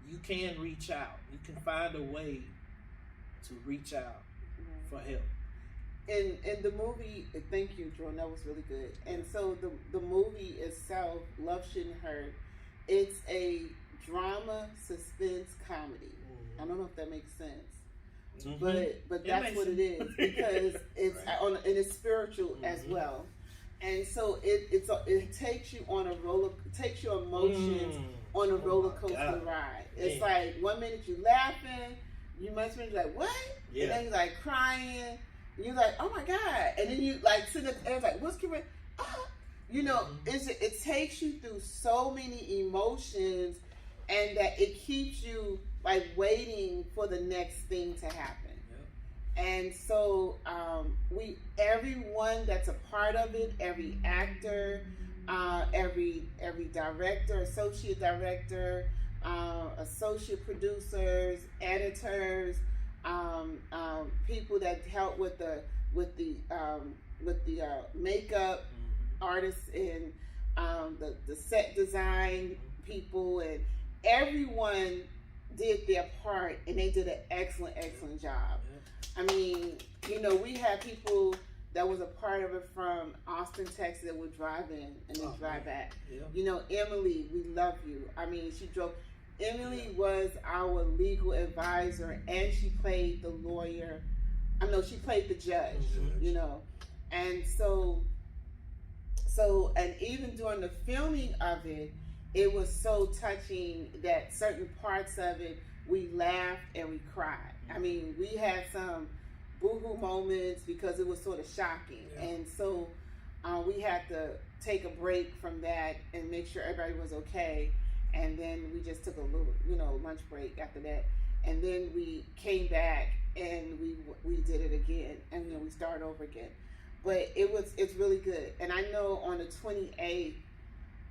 You can reach out. You can find a way to reach out for help. And the movie, thank you, Jerome, that was really good. And so the movie itself, Love Shouldn't Hurt, it's a drama suspense comedy. I don't know if that makes sense, but that's what it is, because it's and it's spiritual as well. And so it takes you on takes your emotions on a roller coaster ride. It's like 1 minute you laughing. You must be like, what? Yeah. And then you're like crying. And you're like, oh my God. And then you like sit there and like, what's going on? It takes you through so many emotions, and that it keeps you like waiting for the next thing to happen. Yeah. And so everyone that's a part of it, every actor, every director, associate director, associate producers, editors, people that help with the makeup artists, and the set design people, and everyone did their part, and they did an excellent job. I mean, we had people that was a part of it from Austin, Texas, that would drive in and then drive back. Yeah. Emily, we love you. I mean, Emily was our legal advisor, and she played the lawyer. She played the judge, And so, and even during the filming of it, it was so touching that certain parts of it, we laughed and we cried. I mean, we had some boo-hoo moments because it was sort of shocking. Yeah. And so we had to take a break from that and make sure everybody was okay. And then we just took a little, lunch break after that. And then we came back and we did it again, and we started over again. But it's really good. And I know on the 28th,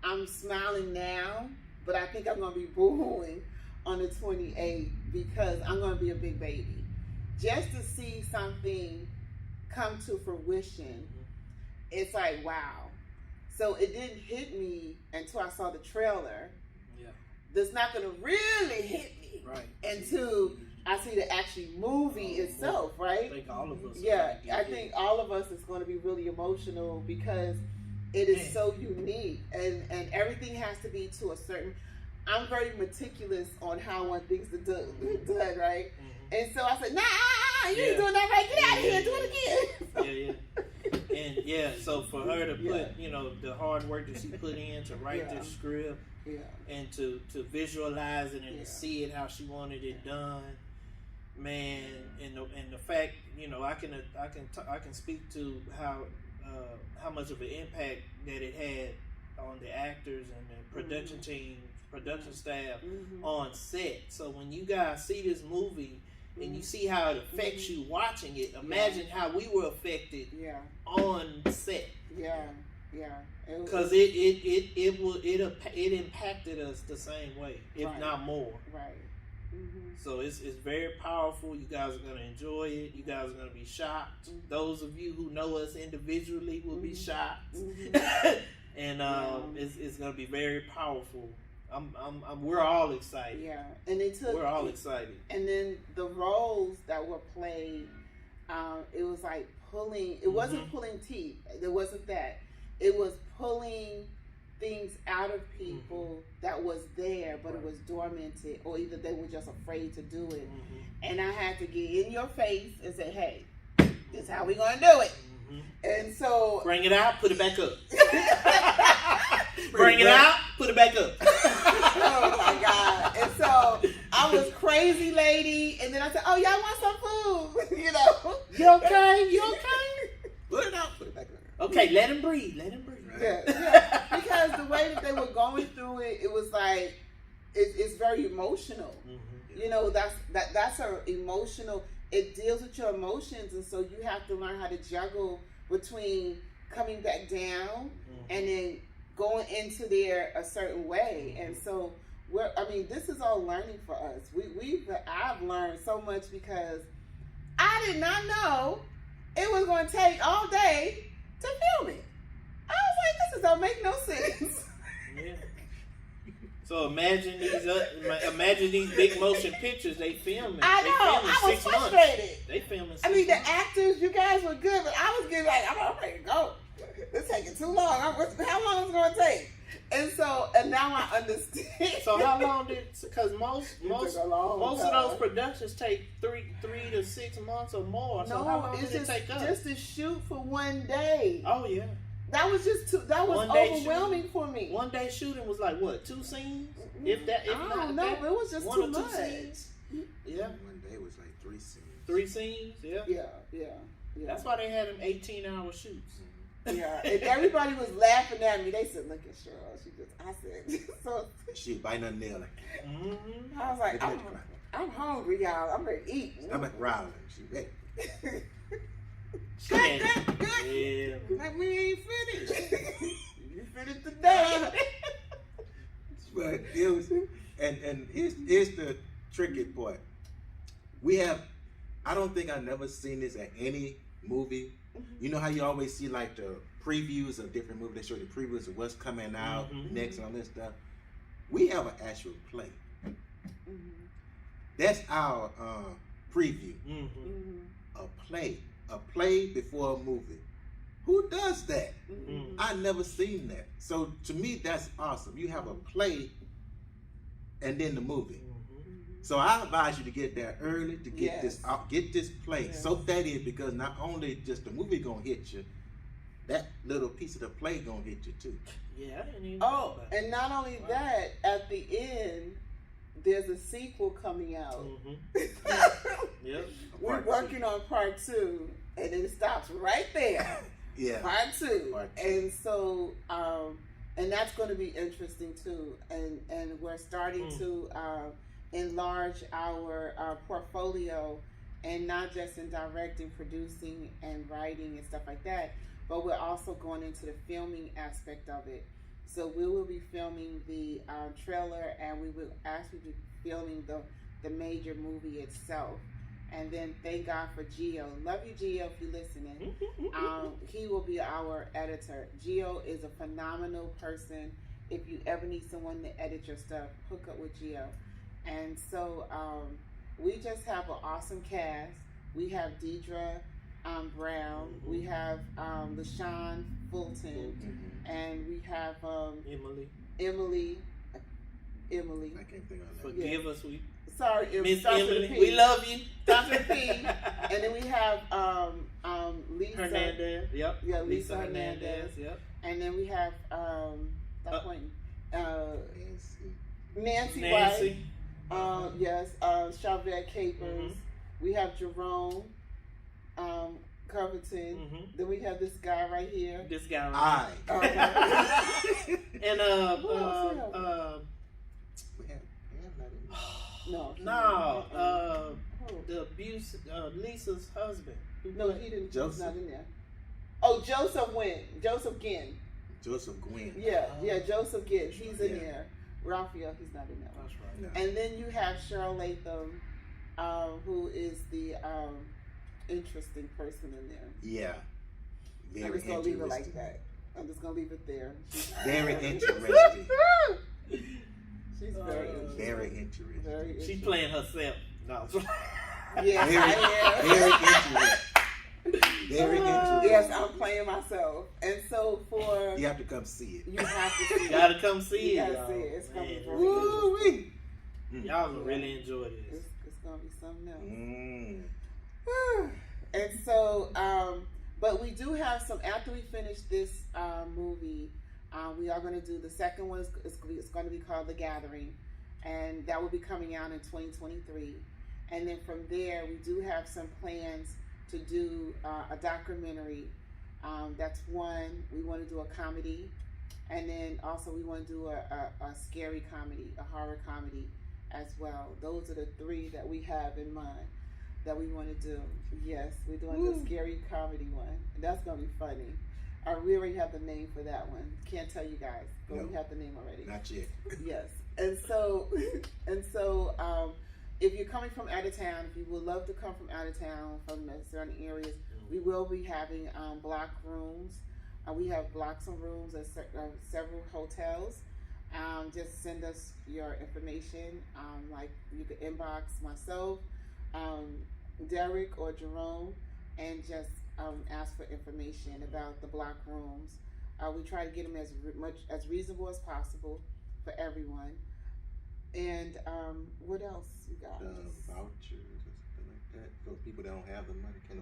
I'm smiling now, but I think I'm gonna be boo-hooing on the 28th, because I'm gonna be a big baby. Just to see something come to fruition, it's like, wow. So it didn't hit me until I saw the trailer. Yeah. That's not gonna really hit me until I see the actual movie itself, right? I think all of us. Yeah, I think all of us is going to be really emotional, because it is so unique, and everything has to be to a certain. I'm very meticulous on how I want things to do done, right? And so I said, nah, you ain't doing that right. Get out of here, do it again. And so for her to put, the hard work that she put in to write this script, and to visualize it and to see it how she wanted it done, man, and the fact, I can speak to how much of an impact that it had on the actors and the production team, production staff on set. So when you guys see this movie and you see how it affects you watching it, imagine how we were affected on set. Yeah. Because it impacted us the same way, if not more. Right. So it's very powerful. You guys are gonna enjoy it. You guys are gonna be shocked. Those of you who know us individually will be shocked, and it's gonna be very powerful. We're all excited. Yeah, and we're all excited. And then the roles that were played, it was like pulling. It wasn't pulling teeth. There wasn't that. It was pulling things out of people that was there, but it was dormanted, or either they were just afraid to do it. And I had to get in your face and say, hey, this is how we gonna do it. And so bring it out, put it back up. Bring it out, put it back up. Oh my God. And so I was crazy lady, and then I said, oh, y'all want some food? You know. You okay? You okay? Put it out, put it back up. Okay, let him breathe. Let him breathe. Yeah. Because the way that they were going through it, it was like it's very emotional. You know, that's a emotional. It deals with your emotions, and so you have to learn how to juggle between coming back down and then going into there a certain way. And so this is all learning for us. I've learned so much because I did not know it was going to take all day to film it. I was like, this don't make no sense. Yeah. So imagine these big motion pictures they filming. I know. I was frustrated. They filming. The actors, you guys were good, but I was getting like, I'm ready to go. It's taking too long. How long is it going to take? And now I understand. So how long because most of those productions take 3 to 6 months or more. So how long did it take us? Just to shoot for one day. Oh yeah. That was overwhelming for me. One day shooting was like what, 2 scenes? I don't know, but it was just too much. 2 scenes. Yeah. One day was like 3 scenes. 3 scenes, yeah. Yeah. That's why they had them 18-hour shoots. Yeah, and everybody was laughing at me. They said, "Look at Cheryl." I said, "So." She biting her nail. I was like, "I'm hungry, y'all. I'm ready to eat." I'm at Rowland. She ready. Yeah. Like we ain't finished. You finished today. But it was, and here's the tricky part. I don't think I've never seen this at any movie. You know how you always see like the previews of different movies. They show the previews of what's coming out next and all this stuff. We have an actual play. That's our preview. A play before a movie. Who does that? I never seen that. So to me, that's awesome. You have a play and then the movie. So I advise you to get there early to get this play. Yes. Soak that in, because not only just the movie gonna hit you, that little piece of the play gonna hit you too. Yeah. And not only that, at the end, there's a sequel coming out. Yep. We're working on part 2, and it stops right there. Yeah. Part 2. And so, and that's going to be interesting too. And we're starting to enlarge our portfolio, and not just in directing, producing, and writing and stuff like that, but we're also going into the filming aspect of it. So we will be filming the trailer, and we will actually be filming the major movie itself. And then thank God for Gio. Love you, Gio, if you're listening. He will be our editor. Gio is a phenomenal person. If you ever need someone to edit your stuff, hook up with Gio. And so we just have an awesome cast. We have Deidre Brown. We have LaShawn Fulton. And we have Emily. I can't think of that. Forgive us, Sorry, Miss Dr. Emily. P. We love you, Dr. P. And then we have Lisa Hernandez. Yep. Yeah, Lisa Hernandez. Yep. And then we have Nancy White. Yes, Chavette Capers. We have Jerome Covington. Then we have this guy right here. This guy right here. And the abuse, Lisa's husband. No, he didn't. Joseph. He's not in there. Oh, Joseph Ginn. Joseph Gwynn. Yeah, Joseph Ginn. He's in there. Raphael, he's not in there. That's right. No. And then you have Cheryl Latham, who is the interesting person in there. Yeah. I'm just gonna leave it like that. I'm just gonna leave it there. Very interesting. She's very interesting. Very interesting. She's playing herself. No. Yeah, Very interesting. Very interesting. Yes, I'm playing myself. And so for... You have to come see it. You have to see it. Gotta come see You it. gotta see it. It's going to be very Woo-wee. Y'all will really enjoy this. It's going to be something else. Mm. And so, but we do have some, after we finish this movie, we are going to do the second one. It's going to be called The Gathering, and that will be coming out in 2023. And then from there, we do have some plans to do a documentary. That's one. We want to do a comedy, and then also we want to do a scary comedy, a horror comedy as well. Those are the three that we have in mind that we want to do. Yes, we're doing the scary comedy one, and that's going to be funny. We already have the name for that one. Can't tell you guys, but we have the name already. Not yet. Yes, and so if you're coming from out of town, if you would love to come from out of town, from the surrounding areas, we will be having block rooms. We have blocks of rooms at several hotels. Just send us your information. Like you could inbox myself, Derek or Jerome, and just ask for information about the block rooms. We try to get them as reasonable as possible for everyone. And what else you got? Vouchers or something like that for people that don't have the money, can't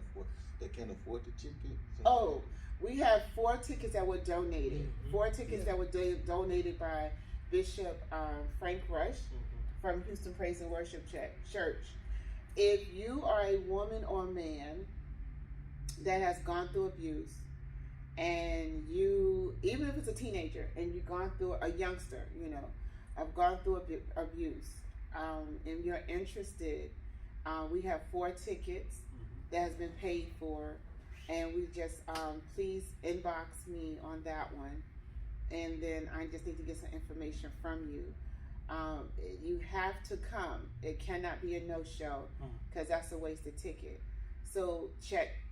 afford the tickets. Oh, we have 4 tickets that were donated. 4 tickets that were donated by Bishop Frank Rush from Houston Praise and Worship Church. If you are a woman or man that has gone through abuse, and you, even if it's a teenager and you've gone through, a youngster, I've gone through abuse, and you're interested, we have 4 tickets that has been paid for, and we just please inbox me on that one, and then I just need to get some information from you. You have to come. It cannot be a no-show, because that's a wasted ticket. So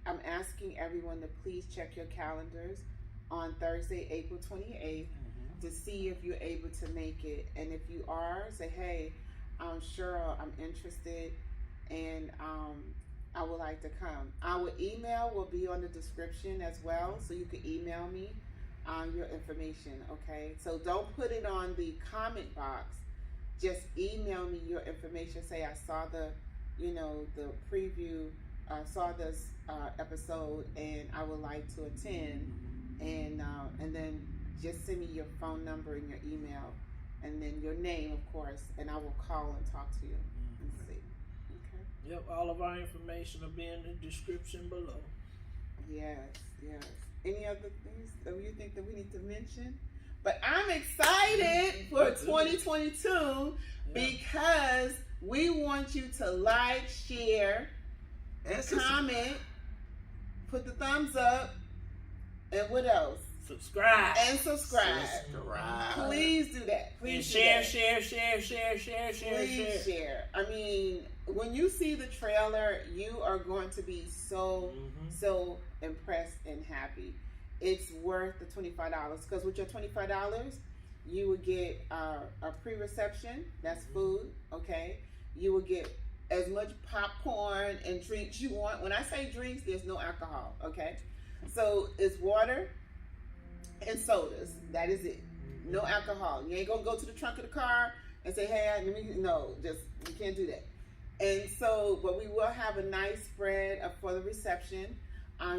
I'm asking everyone to please check your calendars on Thursday, April 28th, to see if you're able to make it. And if you are, say, hey, I'm Cheryl, I'm interested, and I would like to come. Our email will be on the description as well, so you can email me your information, okay? So don't put it on the comment box. Just email me your information. Say, I saw the preview, saw this episode, and I would like to attend, and then just send me your phone number and your email, and then your name, of course, and I will call and talk to you and see. Okay. Yep, all of our information will be in the description below. Yes. Any other things that you think that we need to mention? But I'm excited for 2022 because we want you to like, share, comment, put the thumbs up, and what else? Subscribe. And subscribe. Please do that. Please share. Please share. I mean, when you see the trailer, you are going to be so impressed and happy. It's worth the $25, because with your $25, you will get a pre-reception. That's food, okay? You will get as much popcorn and drinks you want. When I say drinks, there's no alcohol, okay? So it's water and sodas. That is it. No alcohol. You ain't gonna go to the trunk of the car and say, hey, you can't do that. And so, but we will have a nice spread for the reception.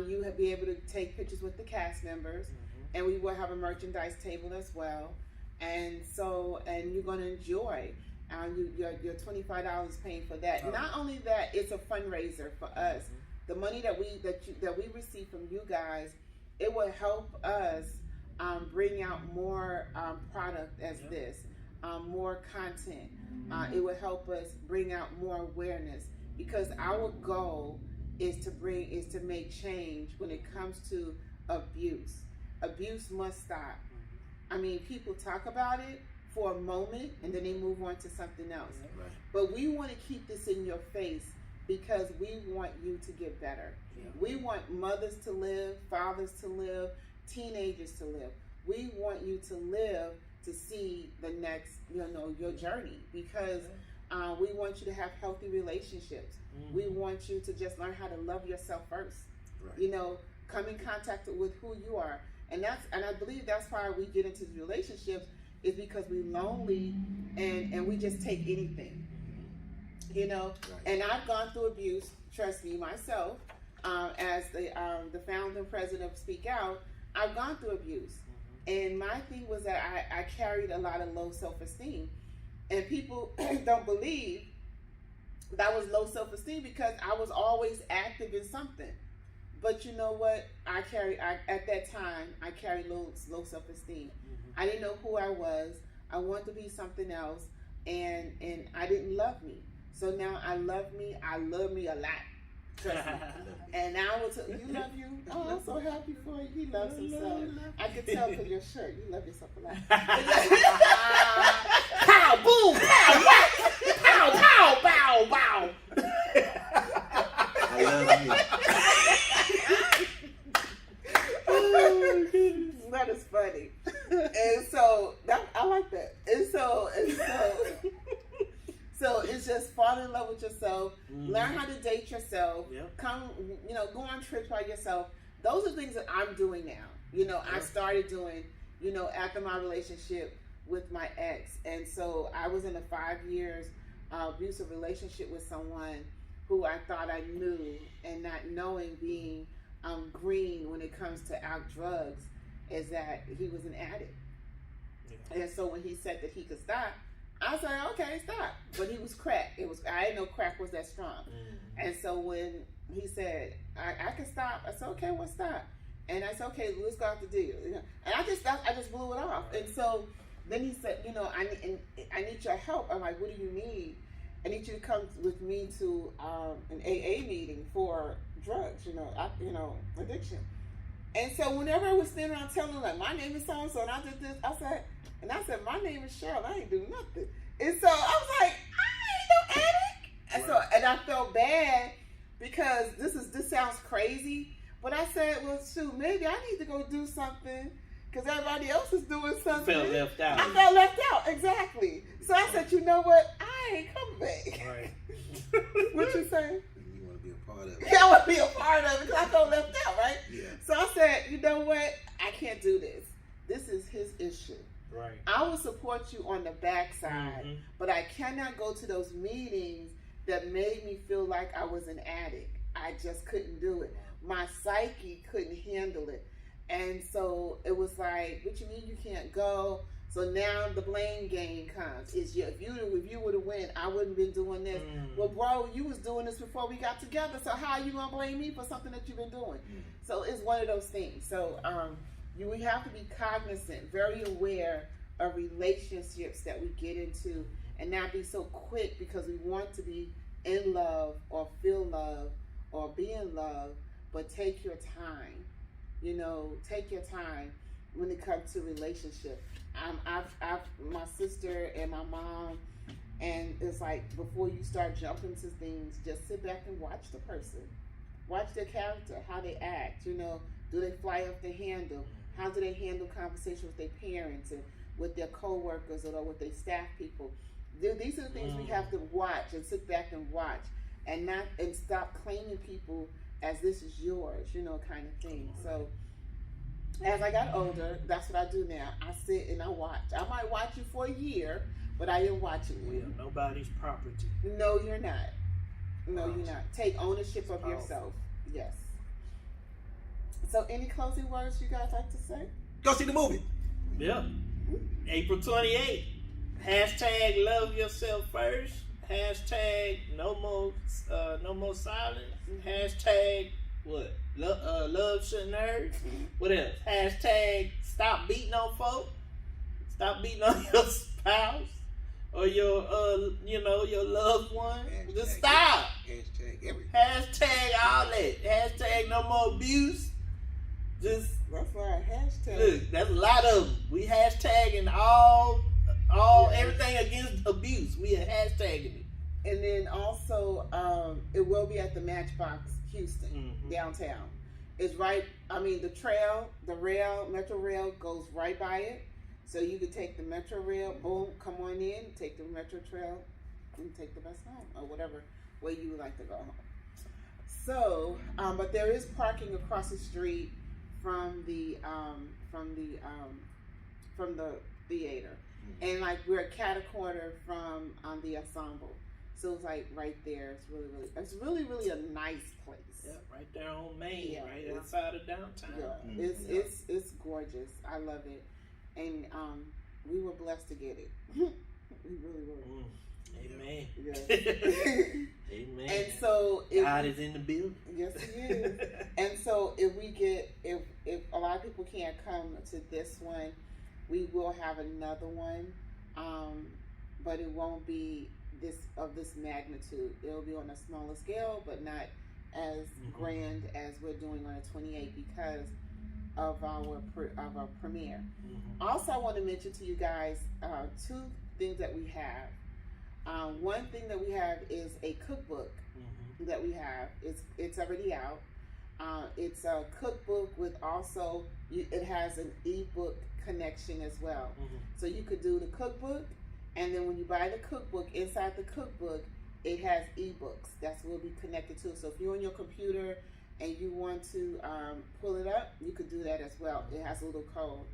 You will be able to take pictures with the cast members, and we will have a merchandise table as well. And so, and you're going to enjoy your $25 paying for that. Not only that, it's a fundraiser for us. The money that we receive from you guys, it will help us bring out more product as this, more content. It will help us bring out more awareness, because our goal is to make change when it comes to abuse. Abuse must stop. I mean, people talk about it for a moment and then they move on to something else. Right. But we want to keep this in your face because we want you to get better. Yeah. We want mothers to live, fathers to live, teenagers to live. We want you to live to see the next, your journey, because we want you to have healthy relationships. We want you to just learn how to love yourself first. Right. You know, come in contact with who you are. And I believe that's why we get into relationships, is because we're lonely and we just take anything. You know, Right. and I've gone through abuse, trust me, myself, as the founder and president of SpeakOut, I've gone through abuse. And my thing was that I carried a lot of low self-esteem. And people don't believe that was low self-esteem because I was always active in something. But you know what? At that time, I carried low self-esteem. I didn't know who I was. I wanted to be something else. And I didn't love me. So now I love me. I love me a lot. Trust me. And now I will tell you, love you. Oh, I'm so happy for you. He loves himself. I can tell from your shirt. You love yourself a lot. Pow, boom, pow, whack. Pow, pow, bow, bow. I love you. That is funny. And so I like that. And so so it's just fall in love with yourself, learn how to date yourself, come, go on trips by yourself. Those are things that I'm doing now. I started doing, after my relationship with my ex. And so I was in a 5 years abusive relationship with someone who I thought I knew, and not knowing, being green when it comes to out drugs, is that he was an addict. Yeah. And so when he said that he could stop, I was like, okay, stop. But he was crack. I didn't know crack was that strong. And so when he said, I can stop, I said, okay, well, stop. And I said, okay, let's go out the deal. And I just blew it off. And so then he said, I need your help. I'm like, what do you need? I need you to come with me to an AA meeting for drugs, addiction. And so whenever I was standing around telling him, like, my name is so-and-so, and I did this, I said, my name is Cheryl, I ain't do nothing. And so I was like, I ain't no addict. And I felt bad because this sounds crazy, but I said, well, shoot, maybe I need to go do something because everybody else is doing something. You felt left out. I felt left out, exactly. So I said, you know what? I ain't coming back. Right. What you saying? You want to be a part of it. Yeah, I want to be a part of it because I felt left out, right? Yeah. So I said, you know what? I can't do this. This is his issue. Right. I will support you on the backside, but I cannot go to those meetings that made me feel like I was an addict. I just couldn't do it. My psyche couldn't handle it. And so it was like, what you mean you can't go? So now the blame game comes. If you would have win, I wouldn't have been doing this. Well, bro, you was doing this before we got together, so how are you going to blame me for something that you've been doing? So it's one of those things. So we have to be cognizant, very aware of relationships that we get into, and not be so quick because we want to be in love or feel love or be in love, but take your time. Take your time when it comes to relationship. I've my sister and my mom, and it's like, before you start jumping to things, just sit back and watch the person. Watch their character, how they act, do they fly off the handle? How do they handle conversation with their parents and with their co-workers or with their staff people? These are the things we have to watch and sit back and watch, and stop claiming people as this is yours, kind of thing. So as I got older, that's what I do now. I sit and I watch. I might watch you for a year, but I didn't watch you. We are nobody's property. No, you're not. No, you're not. Take ownership of yourself. Yes. So any closing words you guys like to say? Go see the movie. Yeah. April 28th. Hashtag love yourself first. Hashtag no more silence. Hashtag what? Love shouldn't hurt. What else? Hashtag stop beating on folk. Stop beating on your spouse or your your loved one. Just stop. Hashtag everything. Hashtag all that. Hashtag no more abuse. Just that's right. Hashtag. Look, that's a lot of them. We hashtagging all everything against abuse. We are hashtagging it. And then also, it will be at the Matchbox Houston, downtown. It's right, the Metro Rail goes right by it. So you could take the Metro Rail, boom, come on in, take the Metro Trail, and take the bus home, or whatever way you would like to go home. So, but there is parking across the street from the theater, and like we're a cat a corner from the ensemble. So it's like right there. It's really a nice place. Yeah, right there on Main, Yeah, right it's- outside of downtown. Yeah, it's gorgeous. I love it, and we were blessed to get it. We really were. Amen. Yeah. Amen. And so God is in the building. Yes, He is. And so if a lot of people can't come to this one, we will have another one, but it won't be this magnitude. It'll be on a smaller scale, but not as grand as we're doing on the 28th because of our premiere. Also, I want to mention to you guys two things that we have. One thing that we have is a cookbook that we have. It's already out. It's a cookbook with also it has an ebook connection as well. So you could do the cookbook, and then when you buy the cookbook, inside the cookbook it has ebooks that will be connected to it. So if you're on your computer and you want to pull it up, you could do that as well. It has a little code.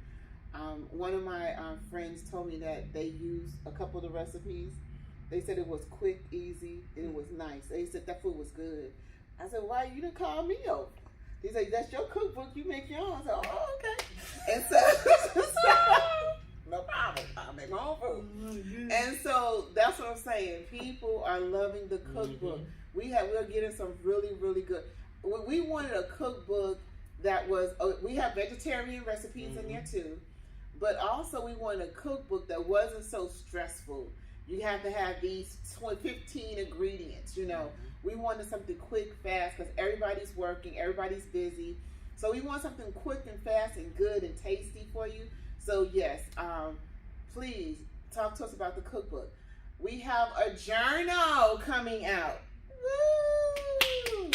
One of my friends told me that they used a couple of the recipes. They said it was quick, easy, and it was nice. They said that food was good. I said, why you didn't call me over? He said, that's your cookbook, you make your own. I said, oh, okay. And so, no problem, I make my own food. And so that's what I'm saying. People are loving the cookbook. We're getting some really good. We wanted a cookbook that was, we have vegetarian recipes in there too, but also we wanted a cookbook that wasn't so stressful. You have to have these 15 ingredients, you know. We wanted something quick, fast, because everybody's working, everybody's busy. So we want something quick and fast and good and tasty for you. So yes, please talk to us about the cookbook. We have a journal coming out. Woo!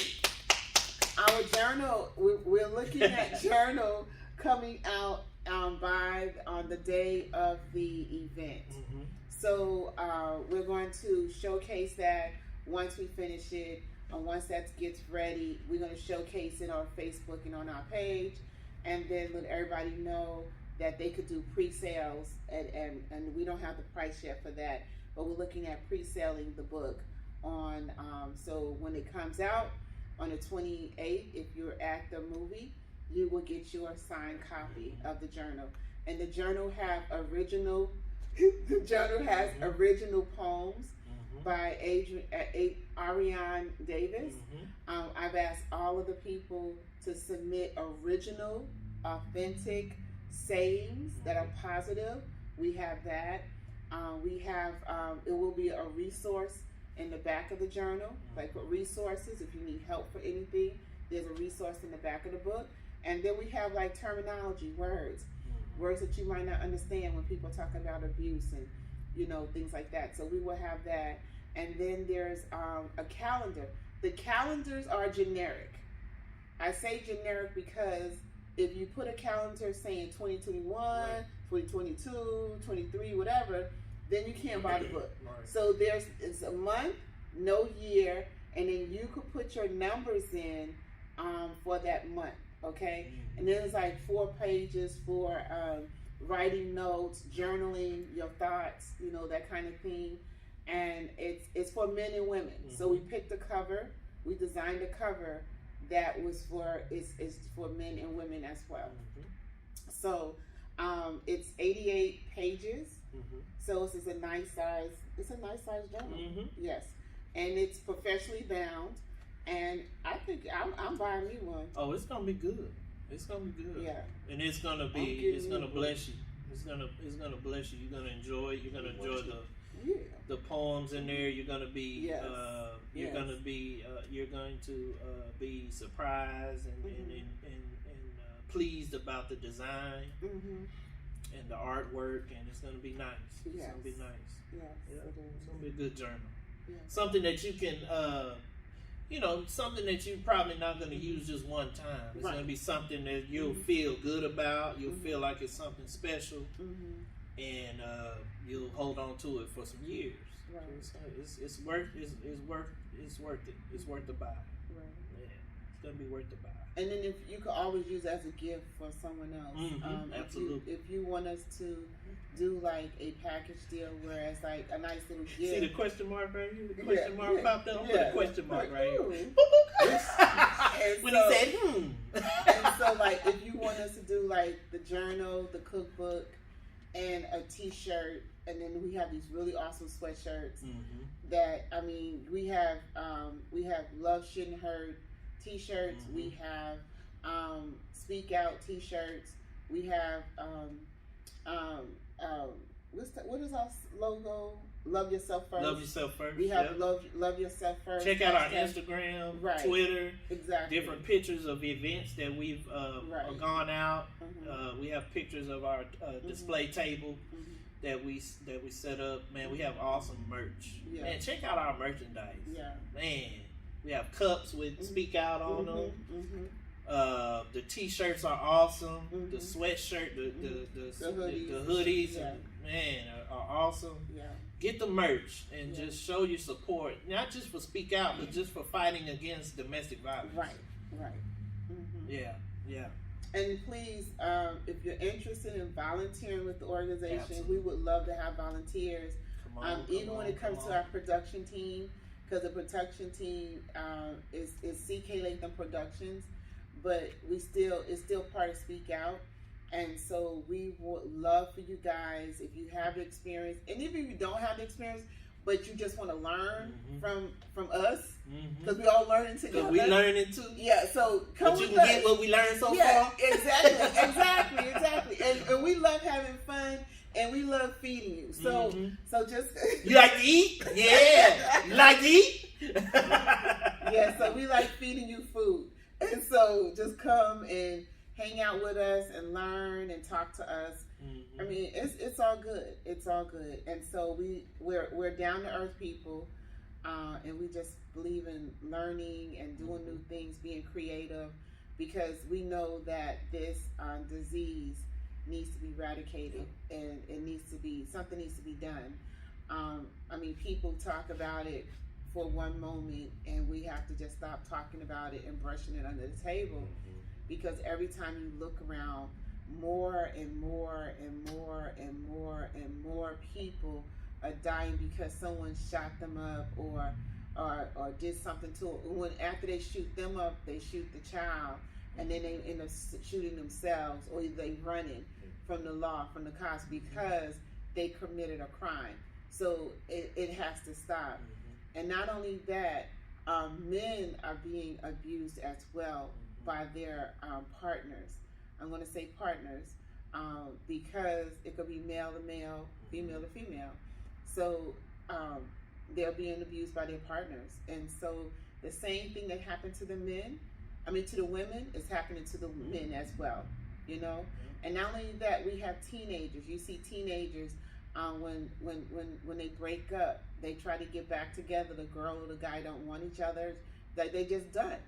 Our journal, we're looking at journal coming out on the day of the event. So we're going to showcase that once we finish it, and once that gets ready, we're going to showcase it on Facebook and on our page, and then let everybody know that they could do pre-sales, and we don't have the price yet for that, but we're looking at pre-selling the book on, so when it comes out on the 28th, if you're at the movie, you will get your signed copy of the journal. And the journal has original poems by Ariane Davis. I've asked all of the people to submit original, authentic sayings that are positive. We have that. We have, it will be a resource in the back of the journal, like for resources. If you need help for anything, there's a resource in the back of the book. And then we have like terminology, words that you might not understand when people talk about abuse and, you know, things like that. So we will have that. And then there's a calendar. The calendars are generic. I say generic because if you put a calendar saying 2021, 2022, 23, whatever, then you can't buy the book. So it's a month, no year, and then you could put your numbers in for that month. Okay, and then it's like 4 pages for writing notes, journaling your thoughts, you know, that kind of thing. And it's for men and women. So we picked a cover, we designed a cover that was is for men and women as well. So it's 88 pages. So it's a nice size. It's a nice size journal. Yes, and it's professionally bound. And I think I'm buying me one. Oh, it's gonna be good. It's gonna be good. Yeah. And it's gonna bless you. It's gonna bless you. You're gonna enjoy it. You're gonna enjoy the poems in there. You're gonna be you're going to be surprised and pleased about the design and the artwork, and it's gonna be nice. It's gonna be nice. Yes, yeah. it is. It's gonna be a good journal. Yes. Something that you can something that you're probably not going to use just one time. It's going to be something that you'll feel good about. You'll feel like it's something special, and you'll hold on to it for some years. Right. So it's worth it. It's worth the buy. Right. Yeah, it's gonna be worth the buy. And then if you could always use it as a gift for someone else. Absolutely. If you want us to do like a package deal where it's like a nice little gift. See the question mark right here? The question mark popped up. Put a question mark right here. When he said, And so like if you want us to do like the journal, the cookbook, and a t-shirt, and then we have these really awesome sweatshirts that, I mean, we have Love Shouldn't Hurt t-shirts, we have SpeakOut t-shirts, we have what is our logo? Love Yourself First. Love Yourself First. We have love Yourself First. Check out our Instagram, Twitter, different pictures of events that we've gone out. We have pictures of our display table that we set up. Man, we have awesome merch. Man, check out our merchandise. Man, we have cups with SpeakOut on them. The t-shirts are awesome. The sweatshirt, the hoodies, man, are awesome. Get the merch and just show your support, not just for Speak Out, but just for fighting against domestic violence. Right. Yeah. And please, if you're interested in volunteering with the organization, we would love to have volunteers. Even when it comes to our production team, because the production team is CK Latham Productions, but it's still part of Speak Out. And so we would love for you guys, if you have the experience, and even if you don't have the experience, but you just want to learn from us, because we all learning together. We learning too. Yeah, so come but with you can us. get what we learned so far. Yeah, exactly. And we love having fun, and we love feeding you. So just you like to eat? Yeah. You like to eat? Yeah, so we like feeding you food, and so just come and hang out with us and learn and talk to us. I mean, it's all good. It's all good. And so we're down to earth people, and we just believe in learning and doing new things, being creative, because we know that this disease needs to be eradicated, and something needs to be done. I mean, people talk about it for one moment, and we have to just stop talking about it and brushing it under the table. Because every time you look around, more and more people are dying because someone shot them up or did something to them. When after they shoot them up, they shoot the child, and then they end up shooting themselves, or they running from the law, from the cops, because they committed a crime. So it has to stop. And not only that, men are being abused as well by their partners. I'm going to say partners, because it could be male to male, female to female. So they're being abused by their partners. And so the same thing that happened to the women is happening to the men as well, you know? And not only that, we have teenagers. You see teenagers, when they break up, they try to get back together. The girl or the guy don't want each other. Like, they just done.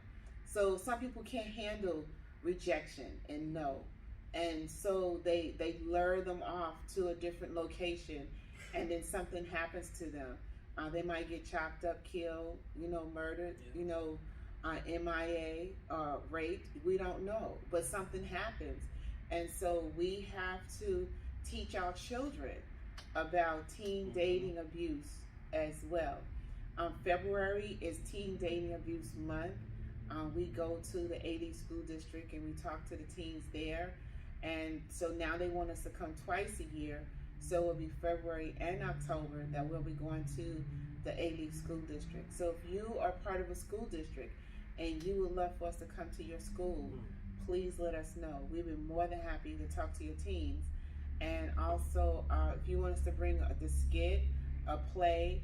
So some people can't handle rejection and no. And so they lure them off to a different location, and then something happens to them. They might get chopped up, killed, murdered, MIA, raped. We don't know, but something happens. And so we have to teach our children about teen dating abuse as well. February is Teen Dating Abuse Month. We go to the 80 school district and we talk to the teens there. And so now they want us to come twice a year. So it'll be February and October that we'll be going to the A-League school district. So if you are part of a school district and you would love for us to come to your school, please let us know. We'd be more than happy to talk to your teens. And also, if you want us to bring the skit, a play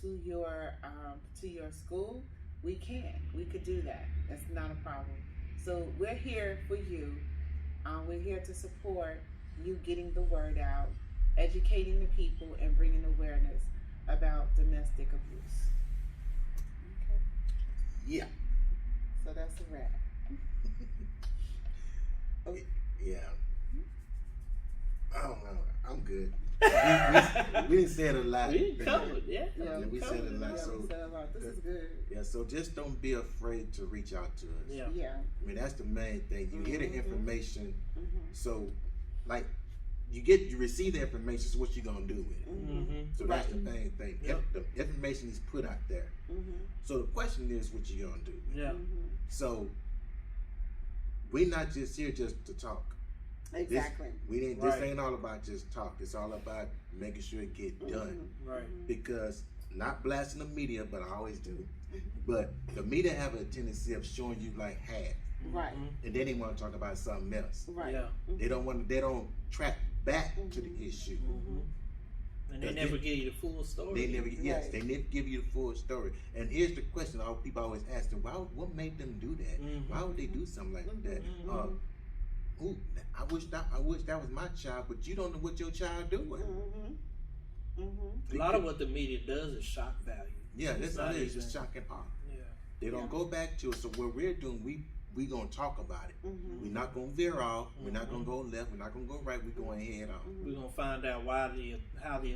to your school, we could do that. That's not a problem. So we're here for you. We're here to support you getting the word out, educating the people, and bringing awareness about domestic abuse. Okay. Yeah. So that's a wrap. Okay. Yeah. I don't know. I'm good. we didn't say it a lot. We covered, yeah. We said it a lot. So we said a lot. This is good. Yeah, so just don't be afraid to reach out to us. Yeah. Yeah. I mean, that's the main thing. You hear the information, Mm-hmm. so like you receive the information. So what you gonna do with it? Mm-hmm. So that's the main thing. Yep. The information is put out there. Mm-hmm. So the question is, what you gonna do? Yeah. Mm-hmm. So we're not just here just to talk. Exactly. This ain't all about just talk. It's all about making sure it get done. Right. Because not blasting the media, but I always do. But the media have a tendency of showing you like half, Right. and then they want to talk about something else. Right. Yeah. They don't track back to the issue. And they never give you the full story. They never give you the full story. And here's the question: all people always ask them, what made them do that? Why would they do something like that? I wish that was my child, but you don't know what your child doing. Mm-hmm. A lot of what the media does is shock value. Yeah, that's not all it is. even- It's shock and awe. Yeah. They don't go back to it. So what we're doing, we gonna talk about it. We're not gonna veer off. We're not gonna go left. We're not gonna go right. We're going head on. We're gonna find out how the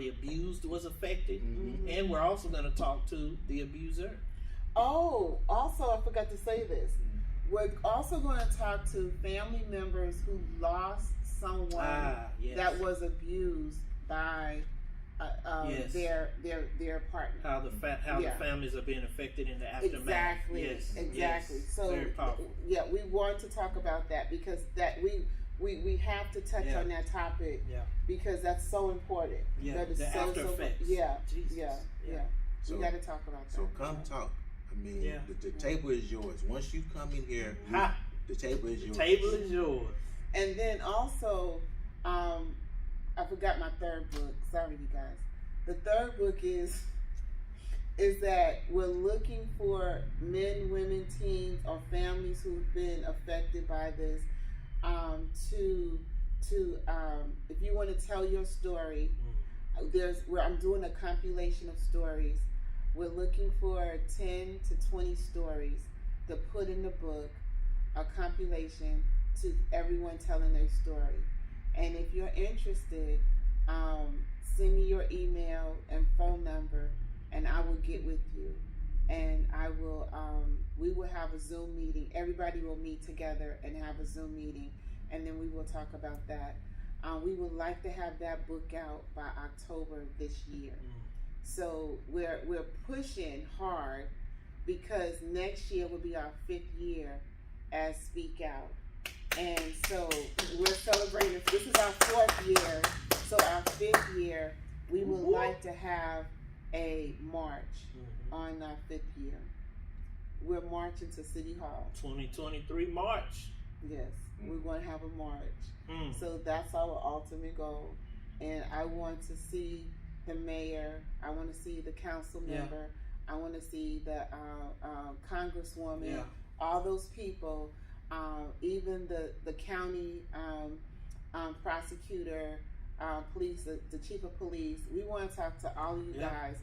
abused was affected, and we're also gonna talk to the abuser. Oh, also, I forgot to say this. We're also going to talk to family members who lost someone Yes. that was abused by Yes. their partner. How the families are being affected in the aftermath. Exactly. Yes. Exactly. Yes. So Very powerful. yeah, we want to talk about that because that we have to touch on that topic Yeah. because that's so important. Yeah. That is The so after so effects. yeah. Jesus. Yeah. So- We got to talk about that. So come talk. I mean, Yeah. the table is yours. Once you come in here, Ha! the table is yours. Table is yours. And then also, I forgot my third book. Sorry, you guys. The third book is that we're looking for men, women, teens, or families who've been affected by this. If you want to tell your story, I'm doing a compilation of stories. We're looking for 10 to 20 stories to put in the book, a compilation to everyone telling their story. And if you're interested, send me your email and phone number, and I will get with you. And we will have a Zoom meeting. Everybody will meet together and have a Zoom meeting, and then we will talk about that. We would like to have that book out by October this year. So we're pushing hard because next year will be our 5th year as SpeakOut. And so we're celebrating, this is our 4th year, so our 5th year, we would like to have a march on our 5th year. We're marching to City Hall. 2023 March. Yes, we're going to have a march. So that's our ultimate goal. And I want to see the mayor, I want to see the council member, I want to see the congresswoman, all those people, even the county prosecutor, police, the chief of police. We want to talk to all of you guys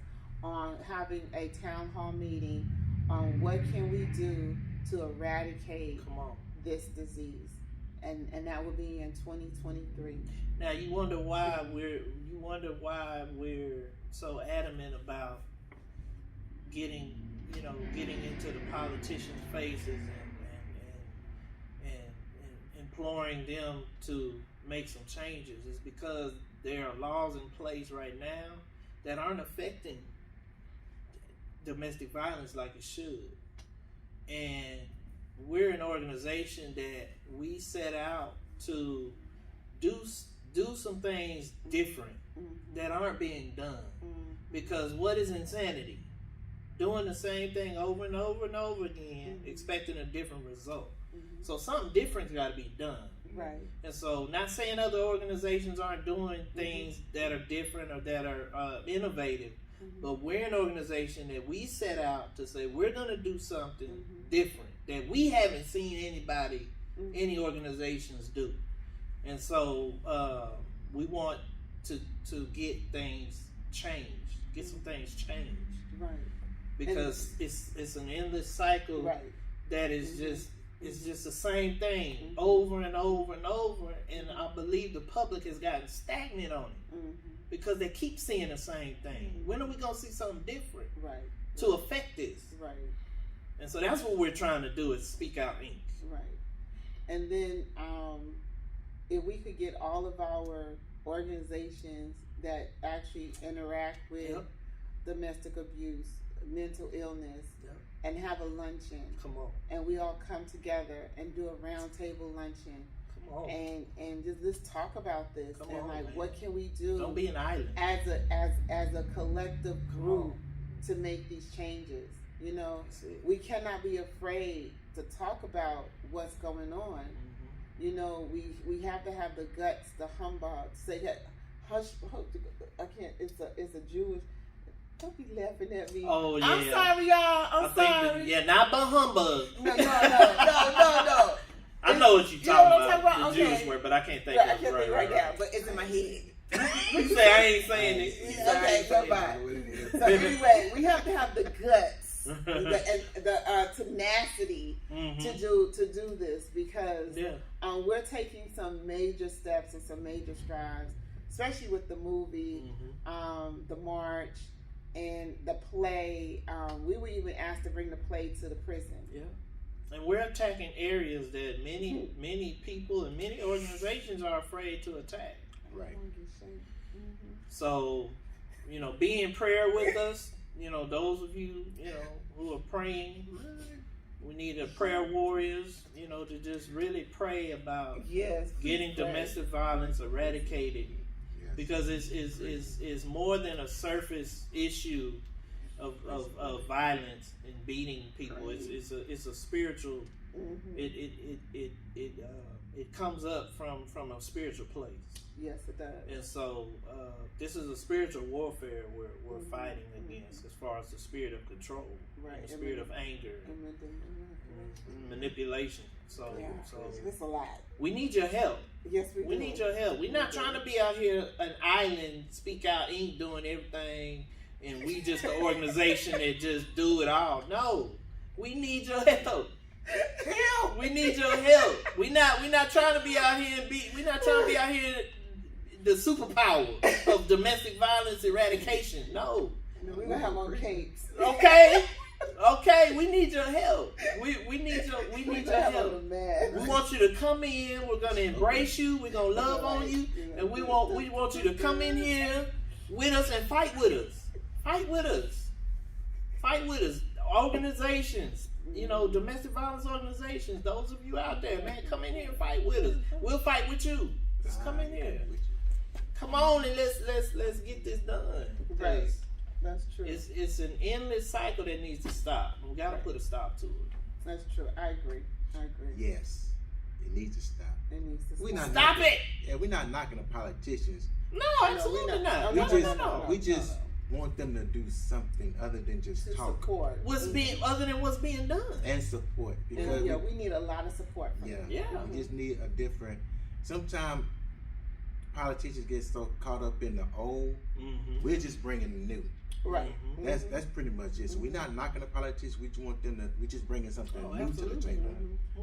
on having a town hall meeting on what can we do to eradicate this disease. And that will be in 2023. Now you wonder why we're so adamant about getting into the politicians' faces and imploring them to make some changes. It's because there are laws in place right now that aren't affecting domestic violence like it should. And we're an organization that we set out to do some things different that aren't being done. Because what is insanity? Doing the same thing over and over and over again, expecting a different result. So something different's got to be done. Right. And so, not saying other organizations aren't doing things that are different or that are innovative, but we're an organization that we set out to say we're going to do something different that we haven't seen any organizations do. And so we want to get things changed, get some things changed. Right. Because it's an endless cycle that is just It's just the same thing over and over and over, and I believe the public has gotten stagnant on it because they keep seeing the same thing. When are we gonna see something different to affect this? Right. And so that's what we're trying to do is Speak Out Inc. Right. And then if we could get all of our organizations that actually interact with domestic abuse, mental illness, and have a luncheon. Come on. And we all come together and do a round table luncheon. Come on. And just talk about this. Come and on, like man. what can we do Don't be an island. as a collective group to make these changes. You know, we cannot be afraid to talk about what's going on. You know, we have to have the guts, the humbug, say that hush, I can't, it's a Jewish. Don't be laughing at me. Oh, yeah. I'm sorry, y'all. I'm sorry. Not but humbug. No. I know what you're talking about. The Okay. Jewish word, but I can't think Right, I of it can't think right now, but it's in my head. You say I ain't saying it. Okay, goodbye. So anyway, we have to have the guts and the tenacity to do this because we're taking some major steps and some major strides, especially with the movie, the march, and the play. We were even asked to bring the play to the prison. Yeah. And we're attacking areas that many people and many organizations are afraid to attack. Right. So, you know, be in prayer with us. You know, those of you, you know, who are praying, we need a prayer warriors, you know, to just really pray about getting domestic violence eradicated. Yes. Because it's more than a surface issue of violence and beating people. Right. It's a spiritual. It comes up from a spiritual place. Yes, it does. And so this is a spiritual warfare we're fighting against, as far as the spirit of control, and the spirit of anger, and manipulation. So it's a lot. we need your help. Yes, we do. We need your help. We're not trying to be out here an island, Speak Out Inc. doing everything, and we just an organization that just do it all. No, we need your help. Help! We need your help. We're not trying to be out here we're not trying to be out here the superpower of domestic violence eradication. No. We're gonna have on capes. Okay. We need your help. We need your help. We want you to come in. We're gonna embrace you. We're gonna love on you, and we want you to come in here with us and fight with us. Fight with us. Fight with us. Organizations. You know, domestic violence organizations, those of you out there, man, come in here and fight with us. We'll fight with you. Just come in here. Come on and let's get this done. Right. That's true. It's an endless cycle that needs to stop. We gotta put a stop to it. That's true. I agree. Yes. It needs to stop. It needs to stop. Stop it! Yeah, we're not knocking the politicians. No, absolutely not. We just want them to do something other than just to talk. support. Other than what's being done. And support. Because we need a lot of support from them. We just need a different. Sometimes politicians get so caught up in the old. We're just bringing the new. Right. That's pretty much it. So we're not knocking the politicians. We just want them to. We're just bringing something new to the table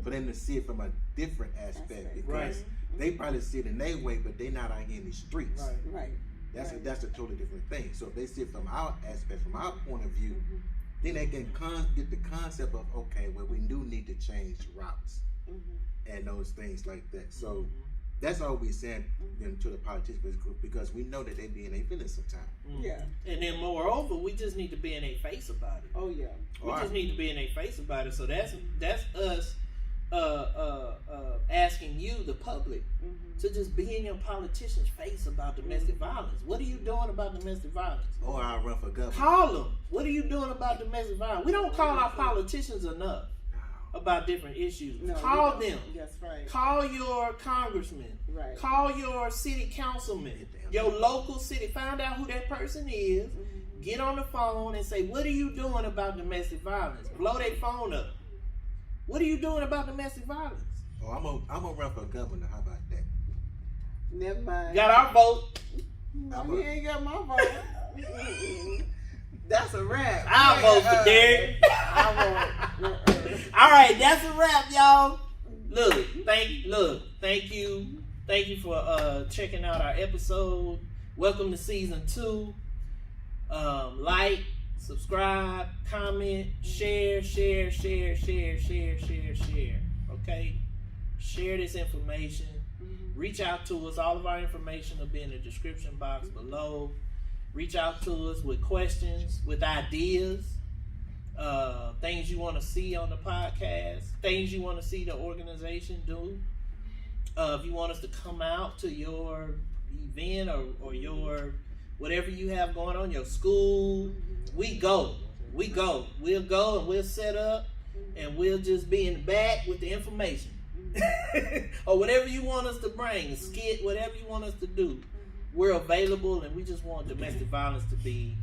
for them to see it from a different aspect because they probably see it in their way, but they're not out here in the streets. Right. That's a totally different thing. So if they see it from our aspect, from our point of view, then they can get the concept of, okay, well, we do need to change routes and those things like that. So that's all we're saying to the politicians because we know that they be in their feelings sometimes. Yeah. And then moreover, we just need to be in their face about it. Oh yeah. We just need to be in their face about it. So that's us asking you, the public, to just be in your politician's face about domestic violence. What are you doing about domestic violence? Or I'll run for governor. Call them. What are you doing about domestic violence? We don't call our politicians enough about different issues. No, call them. That's right. Call your congressman. Right. Call your city councilman. Your local city. Find out who that person is. Get on the phone and say, what are you doing about domestic violence? Blow their phone up. What are you doing about domestic violence? Oh, I'm gonna run for governor. How about that? Never mind. Got our vote. No, he ain't got my vote. That's a wrap. I'll vote for Derek. All right, that's a wrap, y'all. Thank you for checking out our episode. Welcome to season 2. Like, subscribe, comment, share. Okay, share this information. Reach out to us. All of our information will be in the description box below. Reach out to us with questions, with ideas, things you want to see on the podcast, things you want to see the organization do. If you want us to come out to your event or your whatever you have going on, your school, we'll go. We'll go and we'll set up and we'll just be in the back with the information. Or whatever you want us to bring, a skit, whatever you want us to do. We're available, and we just want domestic violence to be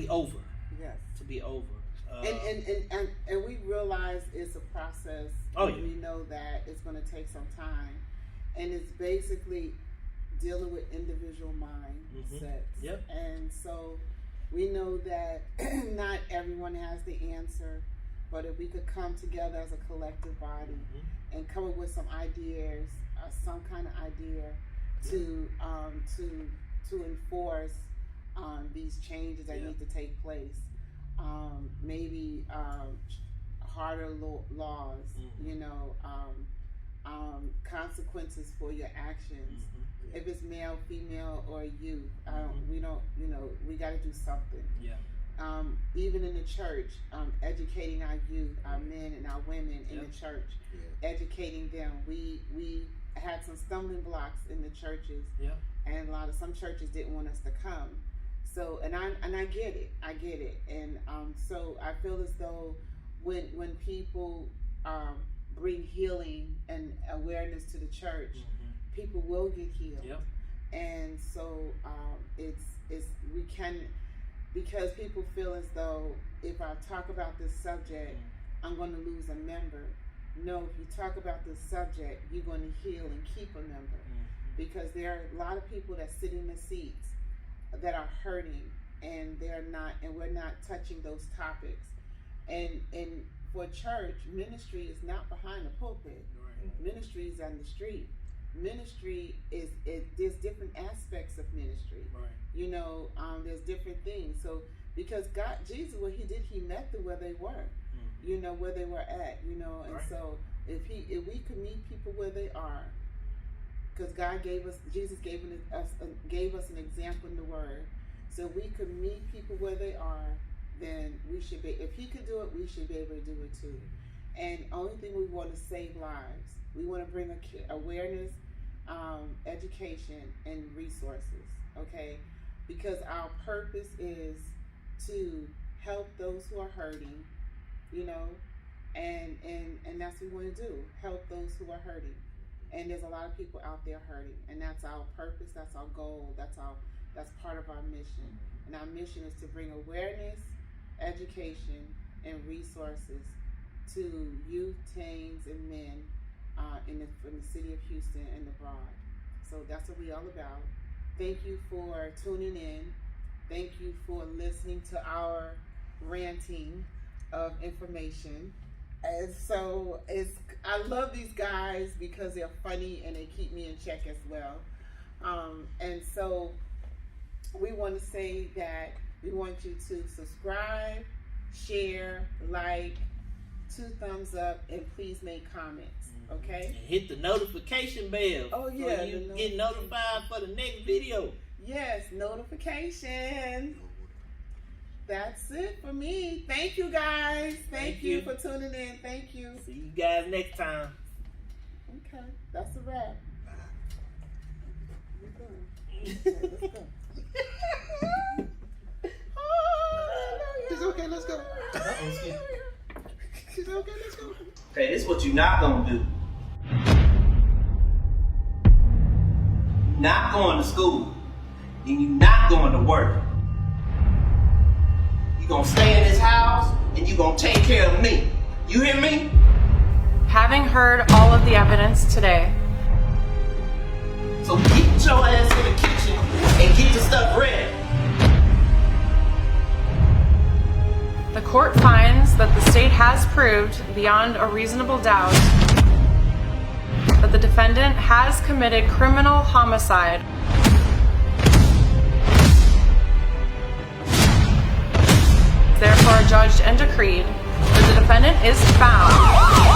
over. Yes. To be over. And we realize it's a process. Oh, yeah. We know that it's going to take some time, and it's basically dealing with individual mindsets. Yep. And so we know that not everyone has the answer, but if we could come together as a collective body and come up with some ideas, some kind of idea to enforce these changes that need to take place. Maybe harder laws, consequences for your actions. If it's male, female, or youth, we got to do something. Yeah. Even in the church, educating our youth, our men and our women in the church, educating them. We had some stumbling blocks in the churches, and some churches didn't want us to come. So, and I get it, and so I feel as though when people bring healing and awareness to the church, people will get healed. Yep. And so we can, because people feel as though if I talk about this subject, I'm going to lose a member. No, if you talk about this subject, you're going to heal and keep a member. Because there are a lot of people that sit in the seats that are hurting, and we're not touching those topics. And for church, ministry is not behind the pulpit. Right. Ministry is on the street. Ministry is there's different aspects of ministry. Right. There's different things. So because Jesus, what he did, he met them where they were. Where they were at. And right. So if we could meet people where they are, because Jesus gave us an example in the Word, so we could meet people where they are. Then we should be. If he could do it, we should be able to do it too. And only thing we want to save lives. We want to bring awareness, education, and resources. Okay, because our purpose is to help those who are hurting. And that's what we want to do. Help those who are hurting. And there's a lot of people out there hurting, and that's our purpose. That's our goal. That's part of our mission. And our mission is to bring awareness, education, and resources to youth, teens, and men in the city of Houston and abroad. So that's what we're all about. Thank you for tuning in. Thank you for listening to our ranting of information. And so I love these guys because they're funny and they keep me in check as well. And so we want to say that we want you to subscribe, share, like, 2 thumbs up, and please make comments. Okay? And hit the notification bell. Oh yeah, so you get notified for the next video. Yes, notification. That's it for me. Thank you guys. Thank you for tuning in. Thank you. See you guys next time. Okay, that's a wrap. Let's go. It's okay, let's go. It's okay, let's go. Okay, this is what you're not gonna do. You're not going to school, and you're not going to work. You're gonna stay in this house, and you're gonna take care of me. You hear me? Having heard all of the evidence today, so get your ass in the kitchen and get the stuff ready. the court finds that the state state has proved beyond a reasonable doubt that the defendant has committed criminal homicide. Therefore, judged and decreed that the defendant is found